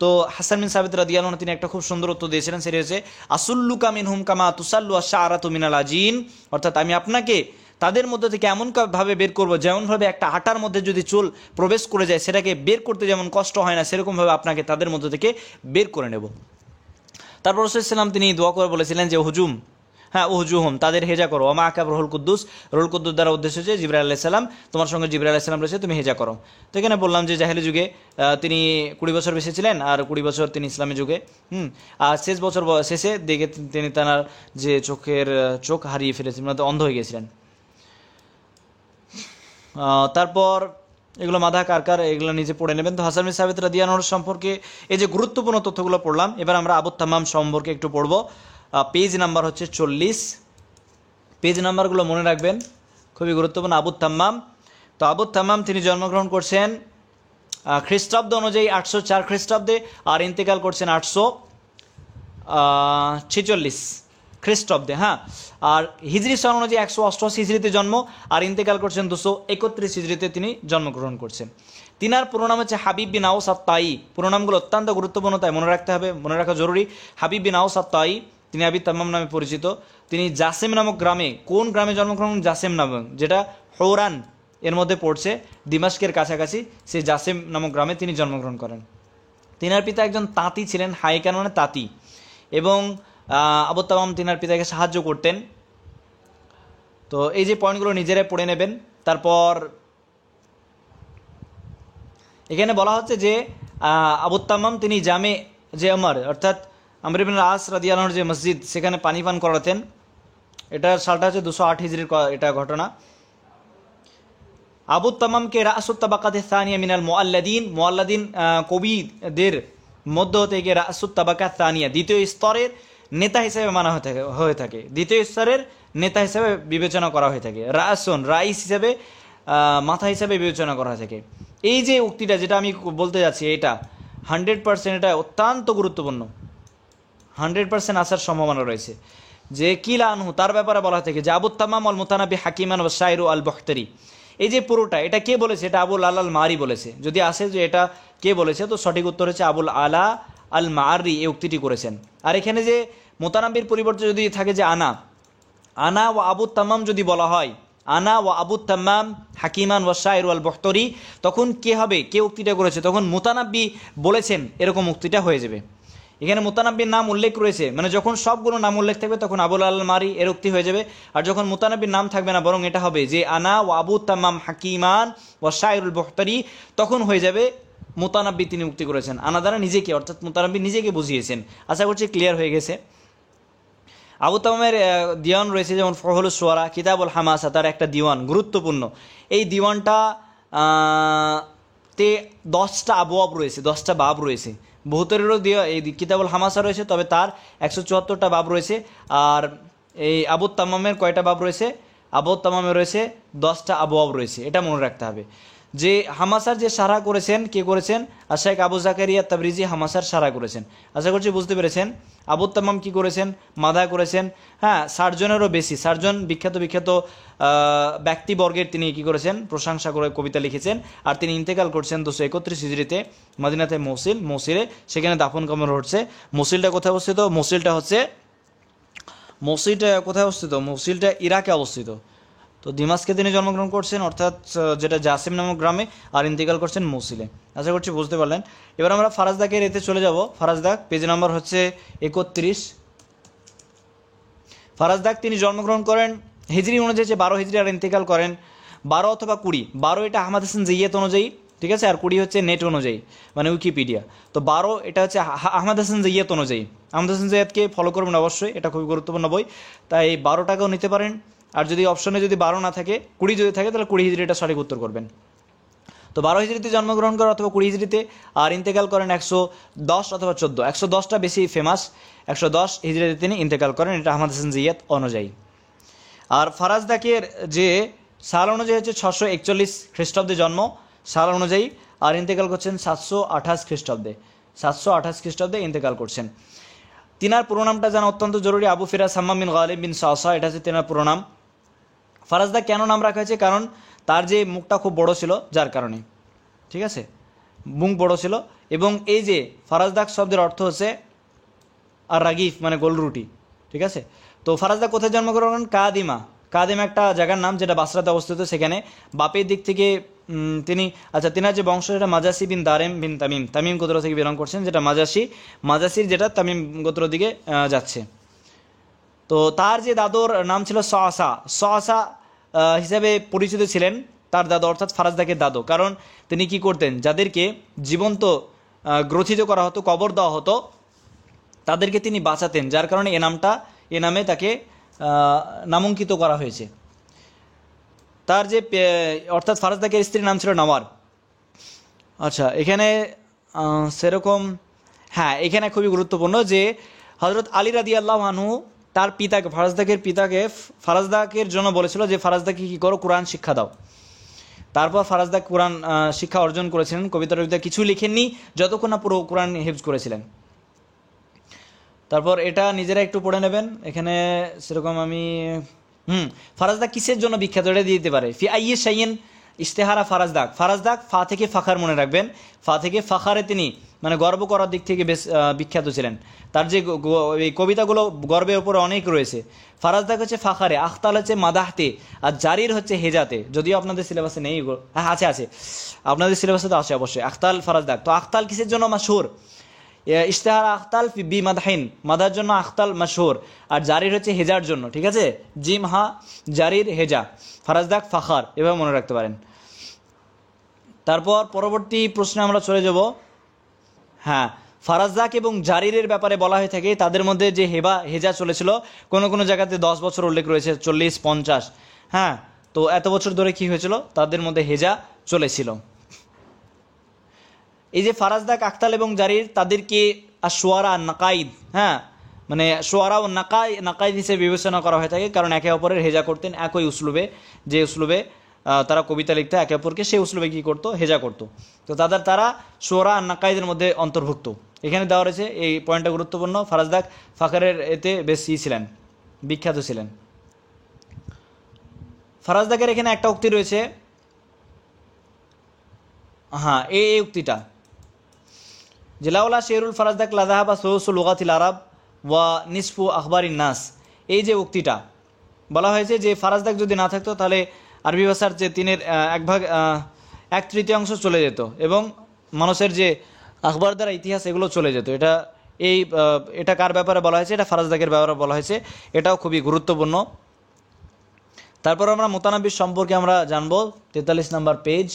তো হাসান বিন সাবিত রাদিয়াল্লাহু আনহু তিনি একটা খুব সুন্দর উত্তর দিয়েছিলেন, সেটা হচ্ছে আসুল্লুকা মিনহুম কামা তুসাল্লু আশ-শাআরাতু মিনাল আজিন, অর্থাৎ আমি আপনাকে তাদের মধ্যে থেকে এমন ভাবে বের করবো, যেমনভাবে একটা আটার মধ্যে যদি চুল প্রবেশ করে যায় সেটাকে বের করতে যেমন কষ্ট হয় না, সেরকমভাবে আপনাকে তাদের মধ্যে থেকে বের করে নেব। তারপর রাসূল সাল্লাল্লাহু তিনি দোয়া করে বলেছিলেন যে হুজুম, হ্যাঁ উহুজুহুম, তাদের হেজা করো। ওমা আকাব রুহুল কুদ্দুস, রুহুল কুদ্দুস দ্বারা উদ্দেশ্য হচ্ছে জিবরাইল আলাইহিস সালাম, তোমার সঙ্গে জিবরাইল আলাইহিস সালাম রয়েছে, তুমি হেজা করো। তো এখানে বললাম যে জাহেলি যুগে তিনি 20 বছর বেঁচে ছিলেন, আর 20 বছর তিনি ইসলামী যুগে। আর শেষ বছর শেষে দেখে তিনি তার যে চোখ হারিয়ে ফেলেছিলেন, মানে অন্ধ হয়ে গিয়েছিলেন। তারপর এগুলো মাথা কারকার, এগুলো নিজে পড়ে নেবেন। তো হাসান বিন সাবিত রাদিয়াল্লাহু আনহু সম্পর্কে এই যে গুরুত্বপূর্ণ তথ্যগুলো পড়লাম, এবার আমরা আবু তাম্মাম সম্পর্কে একটু পড়ব। পেজ নাম্বার হচ্ছে 40। পেজ নাম্বারগুলো মনে রাখবেন, খুবই গুরুত্বপূর্ণ। আবু তাম্মাম, তো আবু তাম্মাম তিনি জন্মগ্রহণ করছেন খ্রিস্টাব্দ অনুযায়ী 804 খ্রিস্টাব্দে, আর ইন্তেকাল করছেন 846 খ্রিস্টাব্দে। হ্যাঁ, আর হিজরি সন অনুযায়ী 188 হিজরিতে জন্ম, আর ইন্তেকাল করছেন 231 হিজরিতে তিনি জন্মগ্রহণ করছেন। তিনার পুরো নাম হচ্ছে হাবিব বিন আউস আত-তাই। পুরো নামগুলো অত্যন্ত গুরুত্বপূর্ণ, তাই মনে রাখতে হবে, মনে রাখা জরুরি। হাবিব বিন আউস আত-তাই, তিনি আবি তাম্মাম নামে পরিচিত। তিনি জাসেম নামক গ্রামে, কোন গ্রামে জন্মগ্রহণ? জাসেম নামক, যেটা হৌরান এর মধ্যে পড়ছে, দিমাশকের কাছাকাছি, সেই জাসেম নামক গ্রামে তিনি জন্মগ্রহণ করেন। তিনার পিতা একজন তাঁতি ছিলেন, হাইকান মানে তাঁতি, এবং আবু তাম্মাম তিনার পিতাকে সাহায্য করতেন। তো এই যে পয়েন্টগুলো নিজেরাই পড়ে নেবেন। তারপর এখানে বলা হচ্ছে যে আবু তাম্মাম তিনি জামে যে আমর, অর্থাৎ আমর ইবনে আস রাদিয়াল্লাহু আনহুর যে মসজিদ, সেখানে পানি পান করাতেন। এটার সালটা হচ্ছে 208 হিজরির এটা ঘটনা। আবু তাম্মামকে রাসুত তাবাকাতে সানিয়া মিনাল মুআল্লাদিন কবিদের মধ্য হতে গিয়ে রাসুত তাবাকাত সানিয়া, দ্বিতীয় স্তরের নেতা হিসেবে মানা হয়ে থাকে, দ্বিতীয় স্তরের নেতা হিসেবে বিবেচনা করা হয়ে থাকে। রাসুন, রাইস হিসেবে, মাথা হিসেবে বিবেচনা করা হয়ে থাকে। এই যে উক্তিটা যেটা আমি বলতে যাচ্ছি, এটা 100% এটা অত্যন্ত গুরুত্বপূর্ণ, 100% আসার সম্ভাবনা রয়েছে। যে কিলা আনহু, তার ব্যাপারে বলা থেকে যে আবু তাম্মাম আল মুতানাব্বি হাকিমান ওয়া শায়রু আল বখতারি, এই যে পুরোটা, এটা কে বলেছে? এটা আবুল আলা আল মারি বলেছে। যদি আসে যে এটা কে বলেছে, তো সঠিক উত্তর হচ্ছে আবুল আলা আল মারি এই উক্তিটি করেছেন। আর এখানে যে মুতানাব্বির পরিবর্তে যদি থাকে যে আনা, আনা ওয়া আবু তাম্মাম যদি বলা হয়, আনা ওয়া আবু তাম্মাম হাকিমান ওয়া শাইর ওয়াল বখতরি, তখন কে হবে, কে উক্তিটা করেছে, তখন মুতানাব্বি বলেছেন এরকম উক্তিটা হয়ে যাবে। এখানে মুতানাব্বির নাম উল্লেখ রয়েছে, মানে যখন সবগুলো নাম উল্লেখ থাকবে তখন আবুল আল মারি এর উক্তি হয়ে যাবে। আর যখন মুতানাব্বির নাম থাকবে না, বরং এটা হবে যে আনা ওয়া আবু তাম্মাম হাকিমান ওয়া শাইরুল বখতরি, তখন হয়ে যাবে মুতানাব্বি তিনি উক্তি করেছেন। আনা দ্বারা নিজেকে, অর্থাৎ মুতানাব্বি নিজেকে বুঝিয়েছেন। আশা করছি ক্লিয়ার হয়ে গেছে। আবু তামামের দিওয়ান রয়েছে, যেমন ফহলুস শুআরা, কিতাবুল হামাসা, তার একটা দিওয়ান গুরুত্বপূর্ণ। এই দিওয়ানটা তে 10টা আবওয়াব রয়েছে, 10টা বাব রয়েছে। বহুতরেরও এই কিতাবুল হামাসা রয়েছে, তবে তার 174টা বাব রয়েছে। আর এই আবু তামামের কয়টা বাব রয়েছে, আবু তামামের রয়েছে 10টা আবওয়াব রয়েছে, এটা মনে রাখতে হবে। যে হামাসার যে সারা করেছেন, কে করেছেন, আর শেখ আবু জাকারিয়া তাবরিজি হামাসার সারা করেছেন। আশা করছি বুঝতে পেরেছেন। আবু তামাম কি করেছেন, মাদা করেছেন, হ্যাঁ 60 জনেরও বেশি, 60 জন বিখ্যাত ব্যক্তিবর্গের তিনি কি করেছেন, প্রশংসা করে কবিতা লিখেছেন। আর তিনি ইন্তেকাল করছেন 231 হিজরিতে মদিনাতে মৌসিলে, সেখানে দাফন কামর হচ্ছে। মৌসিলটা কোথায় অবস্থিত, মৌসিলটা ইরাকে অবস্থিত। তো দিমাশকে তিনি জন্মগ্রহণ করছেন, অর্থাৎ যেটা জাসিম নামক গ্রামে, আর ইন্তেকাল করছেন মৌসিলে। আশা করছি বুঝতে পারলেন। এবার আমরা ফারাজদাকের এতে চলে যাব। ফারাজদাক পেজ নাম্বার হচ্ছে 31। ফারাজদাক তিনি জন্মগ্রহণ করেন হিজরি অনুযায়ী 12 হিজরি, আর ইন্তেকাল করেন 12 অথবা 20। 12 এটা আহমদ হাসান জিয়াত অনুযায়ী, ঠিক আছে, আর 20 হচ্ছে নেট অনুযায়ী, মানে উইকিপিডিয়া। তো 12 এটা হচ্ছে আহমদ হাসান জিয়াত অনুযায়ী। আহমদ হাসান জিয়াতকে ফলো করবেন অবশ্যই, এটা খুবই গুরুত্বপূর্ণ বই। তাই এই 12 টাকাও নিতে পারেন। আর যদি অপশনে যদি 12 না থাকে, 20 যদি থাকে, তাহলে 20 হিজরিটা সঠিক উত্তর করবেন। তো 12 হিজরিতে জন্মগ্রহণ করেন অথবা 20 হিজরিতে, আর ইন্তেকাল করেন 110 অথবা 14। 110টা বেশি ফেমাস, 110 হিজরিতে তিনি ইন্তেকাল করেন, এটা আহমদ হাসান জিয়াত অনুযায়ী। আর ফারাজদাকের যে সাল অনুযায়ী হচ্ছে 641 খ্রিস্টাব্দে জন্ম, সাল অনুযায়ী, আর ইন্তেকাল করছেন 728 খ্রিস্টাব্দে, 728 খ্রিস্টাব্দে ইন্তেকাল করছেন। তিনার পুরো নামটা জানা অত্যন্ত জরুরি, আবু ফিরাজ হাম্মাম বিন গালিব বিন সাওসা, এটা হচ্ছে তিনার পুরো নাম। ফারাজদা কেন নাম রাখা হয়েছে, কারণ তার যে মুখটা খুব বড় ছিল, যার কারণে, ঠিক আছে, মুখ বড় ছিল। এবং এই যে ফারাজদাক শব্দের অর্থ হচ্ছে আর রাগিফ, মানে গোল রুটি, ঠিক আছে। তো ফারাজদা কোথায় জন্মগ্রহণ করেন, কাদিমা একটা জায়গার নাম, যেটা বাসরাতে অবস্থিত। সেখানে বাপের দিক থেকে তিনি, আচ্ছা, তিনার যে বংশ, সেটা মাজাসি বিন দারেম বিন তামিম গোত্র থেকে বিলং করছেন, যেটা মাজাসির যেটা তামিম গোত্র দিকে যাচ্ছে। তো তার যে দাদুর নাম ছিল সআসা হিসাবে পরিচিত ছিলেন তার দাদু, অর্থাৎ ফারাজদাকের দাদু। কারণ তিনি কি করতেন, যাদেরকে জীবন্ত গ্রথিত করা হতো, কবর দেওয়া হতো, তাদেরকে তিনি বাঁচাতেন, যার কারণে এ নামে তাকে নামাঙ্কিত করা হয়েছে। তার যে অর্থাৎ ফারাজদাকের স্ত্রীর নাম ছিল নওয়ার। আচ্ছা, এখানে সেরকম, হ্যাঁ, এখানে খুবই গুরুত্বপূর্ণ যে হযরত আলী রাদিয়াল্লাহু আনহু তার পিতাকে, ফারাজদাকের জন্য বলেছিল যে ফারাজদাকে কি করো, কোরআন শিক্ষা দাও। তারপর ফারাজদা কোরআন শিক্ষা অর্জন করেছিলেন, কবিতা কিছু লিখেননি যতক্ষণ না পুরো কোরআন হিফজ করেছিলেন। তারপর এটা নিজেরা একটু পড়ে নেবেন, এখানে সেরকম আমি ফারাজদা কিসের জন্য বিখ্যাত, এটা দিয়ে দিতে পারে। ফি আইয়ি শাইইন ইশতেহারা ফারাজদাক ফা থেকে ফাখার মনে রাখবেন, ফা থেকে ফাখারে তিনি, মানে গর্ব করার দিক থেকে বেশ বিখ্যাত ছিলেন। তার যে এই কবিতাগুলো গর্বের উপরে অনেক রয়েছে। ফারাজদাক হচ্ছে ফাখারে, আখতাল হচ্ছে মাদাহতে, আর জারির হচ্ছে হেজাতে। যদিও আপনাদের সিলেবাসে নেই, হ্যাঁ আছে, আপনাদের সিলেবাসে তো আছে অবশ্যই। আখতাল ফারাজদাক, তো আখতাল কিসের জন্য মাশহুর, ইশতেহারা আখতাল বি মাদাহিন, মাদার জন্য আখতাল মাশহুর, আর জারির হচ্ছে হেজার জন্য, ঠিক আছে, জিম হা জারির হেজা, ফারাজদাক ফাখার, এভাবে মনে রাখতে পারেন। তারপর পরবর্তী প্রশ্নে আমরা চলে যাব। হ্যাঁ, ফারাজদাক এবং জারিরের ব্যাপারে বলা হয়ে থাকে তাদের মধ্যে যে হেজা চলেছিল, কোনো জায়গাতে 10 বছর উল্লেখ রয়েছে, 40-50, হ্যাঁ। তো এত বছর ধরে কি হয়েছিল, তাদের মধ্যে হেজা চলেছিল। এই যে ফারাজদাক, আখতাল এবং জারির, তাদেরকে শুআরা নাকাইদ, হ্যাঁ, মানে শুআরা ও নাকাইদ হিসেবে বিবেচনা করা হয়ে থাকে, কারণ একে অপরের হেজা করতেন একই উসলুবে, যে উসলুবে তারা কবিতা লিখতে একে অপরকে, সেই উসলুবে কি করতো, হেজা করতো। তো তারা শুআরা আর নাকাইদের মধ্যে অন্তর্ভুক্ত। এখানে দেওয়া রয়েছে, এই পয়েন্টটা গুরুত্বপূর্ণ। ফারাজদাক ফাখারের এতে বেশি ছিলেন, বিখ্যাত ছিলেন। ফারাজদাকের এখানে একটা উক্তি রয়েছে, হ্যাঁ, এই উক্তিটা, যে লাউলা শেরুল ফারাজদাক লাযাহাবা সুলুগাতিল আরব ওয়া নিসফু আখবারিন নাস। এই যে উক্তিটা, বলা হয়েছে যে ফারাজ দাগ যদি না থাকতো তাহলে আরবি ভাষার যে 3-এর 1/3 চলে যেত এবং মানুষের যে আখবর দ্বারা ইতিহাস এগুলো চলে যেত। এটা কার ব্যাপারে বলা হয়েছে? এটা ফারাজ দাগের ব্যাপারে বলা হয়েছে, এটাও খুবই গুরুত্বপূর্ণ। তারপর আমরা মুতানাব্বি সম্পর্কে আমরা জানবো 43 নম্বর পেজ।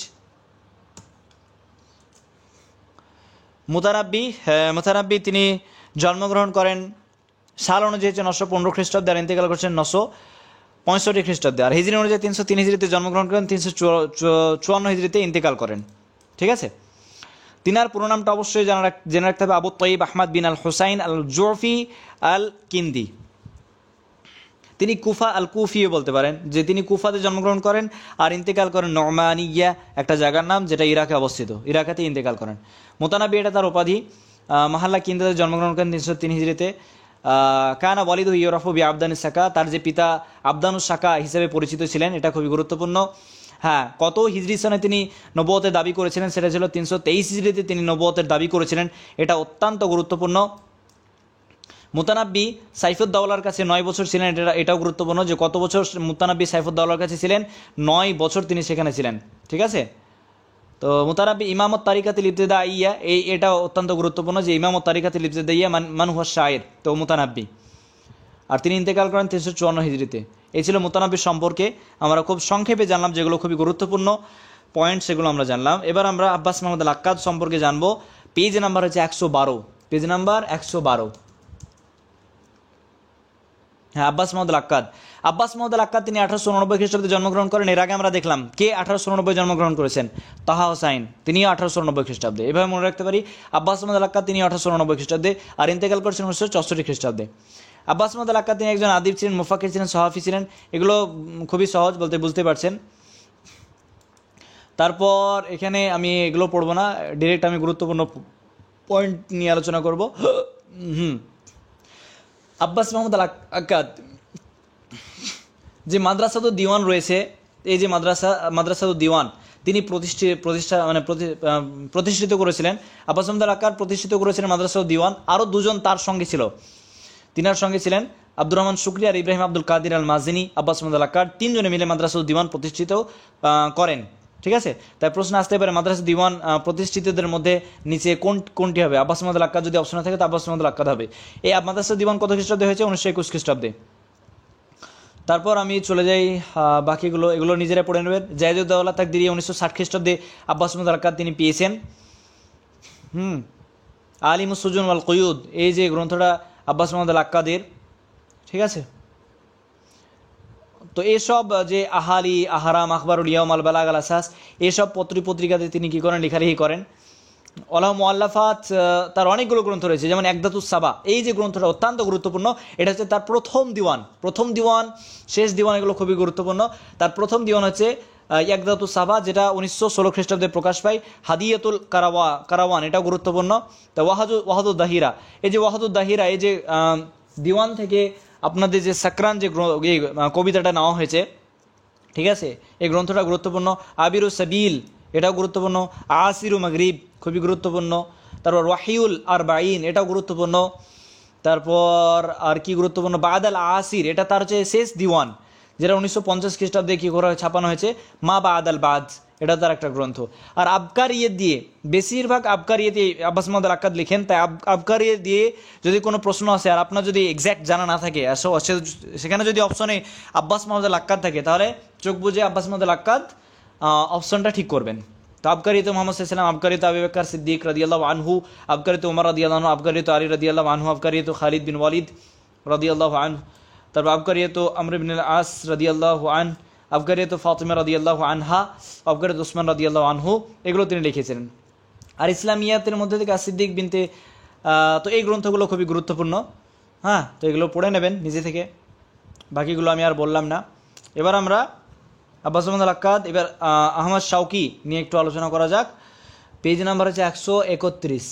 মুতানাব্বি তিনি জন্মগ্রহণ করেন সাল অনুযায়ী হচ্ছে 915 খ্রিস্টাব্দে আর ইন্তেকাল করছেন 965 খ্রিস্টাব্দে, আর হিজরি অনুযায়ী 303 হিজরিতে জন্মগ্রহণ করেন, 354 হিজরিতে ইন্তেকাল করেন। ঠিক আছে, তিনার পুরো নামটা অবশ্যই জেনে রাখতে হবে, আবু তয়্যিব আহমদ বিন আল হুসাইন আল জুরফি আল কিন্দি। তিনি কুফা আল কুফিও বলতে পারেন, যে তিনি কুফাতে জন্মগ্রহণ করেন আর ইন্তেকাল করেন নমানিয়া, একটা জায়গার নাম যেটা ইরাকে অবস্থিত, ইরাকাতে ইন্তেকাল করেন। মুতানাব্বি এটা তার উপাধি। মাহাল্লা কিন্দাতে জন্মগ্রহণ করেন 303 হিজরিতে। কানা ওয়ালিদু ইউরাফু বি আবদানুস সাকা, তার যে পিতা আবদানুস সাকা হিসেবে পরিচিত ছিলেন, এটা খুবই গুরুত্বপূর্ণ। হ্যাঁ, কত হিজরি সনে তিনি নবুয়তের দাবি করেছিলেন? সেটা ছিল 323 হিজরিতে তিনি নবুয়তের দাবি করেছিলেন, এটা অত্যন্ত গুরুত্বপূর্ণ। মুতানাব্বি সাইফুদ্দৌলার কাছে 9 বছর ছিলেন, এটাও গুরুত্বপূর্ণ যে কত বছর মুতানাব্বি সাইফুদ্দৌলার কাছে ছিলেন? 9 বছর তিনি সেখানে ছিলেন। ঠিক আছে, তো মুতানাব্বি ইমামত তারিকাতিল ইবতিদাইয়া, এটাও অত্যন্ত গুরুত্বপূর্ণ যে ইমামত তারিকাতিল ইবতিদাইয়া মান হুয়া শায়ের, তো মুতানাব্বি, আর তিনি ইন্তেকাল করেন 354 হিজরিতে। এই ছিল মুতানাব্বি সম্পর্কে আমরা খুব সংক্ষেপে জানলাম, যেগুলো খুবই গুরুত্বপূর্ণ পয়েন্ট সেগুলো আমরা জানলাম। এবার আমরা আব্বাস মাহমুদ আল আক্কাদ সম্পর্কে জানবো। পেজ নাম্বার হচ্ছে 112, পেজ নাম্বার 112। হ্যাঁ, আব্বাস মাহমুদ আল আক্কাদ তিনি 1889 খ্রিস্টাব্দে জন্মগ্রহণ করেন। এর আগে আমরা দেখলাম কে 1889 জন্মগ্রহণ করেছেন? তাহা হোসাইন, তিনিও 1889 খ্রিস্টাব্দে। এভাবে মনে রাখতে পারি, আব্বাস মাহমুদ আল আক্কাদ তিনি 1889 খ্রিস্টাব্দে আর ইন্তেকাল করেছেন 1964 খ্রিস্টাব্দে। আব্বাস মাহমুদ আল আক্কাদ তিনি একজন আদিব ছিলেন, মুফাক্কির ছিলেন, সাহাফি ছিলেন। এগুলো খুবই সহজ, বলতে বুঝতে পারছেন। তারপর এখানে আমি এগুলো পড়বো না, ডিরেক্ট আমি গুরুত্বপূর্ণ পয়েন্ট নিয়ে আলোচনা করব। আব্বাস মাহমুদ আল আক্কাদ যে মাদ্রাসাতুদ দিওয়ান রয়েছে, এই যে মাদ্রাসাতুদ দিওয়ান তিনি প্রতিষ্ঠিত করেছিলেন। আব্বাস মাহমুদ আল আক্কাদ প্রতিষ্ঠিত করেছিলেন মাদ্রাসাতুদ দিওয়ান। আরও দুজন তার সঙ্গে ছিল, তিনার সঙ্গে ছিলেন আব্দুর রহমান শুকরি আর ইব্রাহিম আব্দুল কাদির আল মাজিনী। আব্বাস মাহমুদ আল আক্কাদ তিনজনে মিলে মাদ্রাসাতুদ দিওয়ান প্রতিষ্ঠিত করেন। ঠিক আছে, তাই প্রশ্ন আসতে পারে মাদ্রাসা দিওয়ান প্রতিষ্ঠিতদের মধ্যে নিচে কোনটি হবে? আব্বাস মাহমুদ আল আক্কাদ যদি অপশনে থাকে তো আব্বাস মাহমুদ আল আক্কাদ হবে। এই মাদ্রাসা দিওয়ান কত খ্রিস্টাব্দে হয়েছে? 1921 খ্রিস্টাব্দে। তারপর আমি চলে যাই বাকিগুলো, এগুলো নিজেরা পড়ে নেবেন। জায়েদুদ্দৌলা তাকদিরি 1960 খ্রিস্টাব্দে আব্বাস মাহমুদ আল আক্কাদ তিনি পেয়েছেন। আলিমুস সুজুন ওয়াল কুয়ুদ, এই যে গ্রন্থটা আব্বাস মাহমুদ আল আক্কাদের। ঠিক আছে, তো এসব যে আহালি, আহারাম, আখবারুল ইয়াউম, আল বালাগ, আল আসাস, এসব পত্রিকাতে তিনি কি করেন? লেখালেখি করেন। ওলাহ মুআল্লাফাত, তার অনেকগুলো গ্রন্থ রয়েছে, যেমন একদাতুস সাবা, এই যে গ্রন্থটা অত্যন্ত গুরুত্বপূর্ণ। এটা হচ্ছে তার প্রথম দিওয়ান, শেষ দিওয়ান, এগুলো খুবই গুরুত্বপূর্ণ। তার প্রথম দিওয়ান হচ্ছে একদাতুস সাবা, যেটা 1916 খ্রিস্টাব্দে প্রকাশ পায়। হাদিয়াতুল কারাওয়ান, এটাও গুরুত্বপূর্ণ। তা ওয়াহাদুদ দাহিরা, এই যে ওয়াহাদুদ দাহিরা, এই যে দিওয়ান থেকে আপনাদের যে সাকরান যে কবিতাটা নেওয়া হয়েছে, ঠিক আছে, এই গ্রন্থটা গুরুত্বপূর্ণ। আবিরু সাবিল, এটাও গুরুত্বপূর্ণ। আসিরু মাগরিব, খুবই গুরুত্বপূর্ণ। তারপর ওয়াহিউল আরবাঈন, এটাও গুরুত্বপূর্ণ। তারপর আর কি গুরুত্বপূর্ণ? বাদাল আসির, এটা তার হচ্ছে শেষ দিওয়ান, যেটা 1950 খ্রিস্টাব্দে কি করা ছাপানো হয়েছে, মা বাদাল বাদ, এটা তার একটা গ্রন্থ। আর আবকারিয়ত দিয়ে, বেশিরভাগ আবকারিয়তে আব্বাস মাহমুদ আল আক্কাদ লিখেন। তাই আবকারিয়ত দিয়ে যদি কোনো প্রশ্ন আসে আর আপনার যদি এক্স্যাক্ট জানা না থাকে, সেখানে যদি অপশনে আব্বাস মাহমুদ আল আক্কাদ থাকে, তাহলে চোখ বুঝে আব্বাস মাহমুদ আল আক্কাদ অপশনটা ঠিক করবেন। তো আবকারিয়ত মোহাম্মদ সাল্লাল্লাহু আলাইহি ওয়াসাল্লাম, আবকারিয়ত আবু বকর সিদ্দিক রাদিয়াল্লাহু আনহু, আবকারিয়ত ওমর রাদিয়াল্লাহু আনহু, আবকারিয়ত আলী রাদিয়াল্লাহু আনহু, আবকারিয়ত খালিদ বিন ওয়ালিদ রাদিয়াল্লাহু আনহু, তারপর আবকারিয়ত আমর ইবনে আল আস রাদিয়াল্লাহু আনহু, আবকারিয়ত ফাতিমা রাদিয়াল্লাহু আনহা, আবকারিয়ত উসমান রাদিয়াল্লাহু আনহু, এগুলো তিনি লিখেছিলেন। আর ইসলামিয়াতের মধ্যে থেকে সিদ্দিক বিনতে, তো এই গ্রন্থগুলো খুবই গুরুত্বপূর্ণ। হ্যাঁ, তো এগুলো পড়ে নেবেন নিজে থেকে, বাকিগুলো আমি আর বললাম না। এবার আমরা আব্বাস মাহমুদ আল আক্কাদ, এবার আহমদ শাওকি নিয়ে একটু আলোচনা করা যাক। পেজ নাম্বার হচ্ছে 131।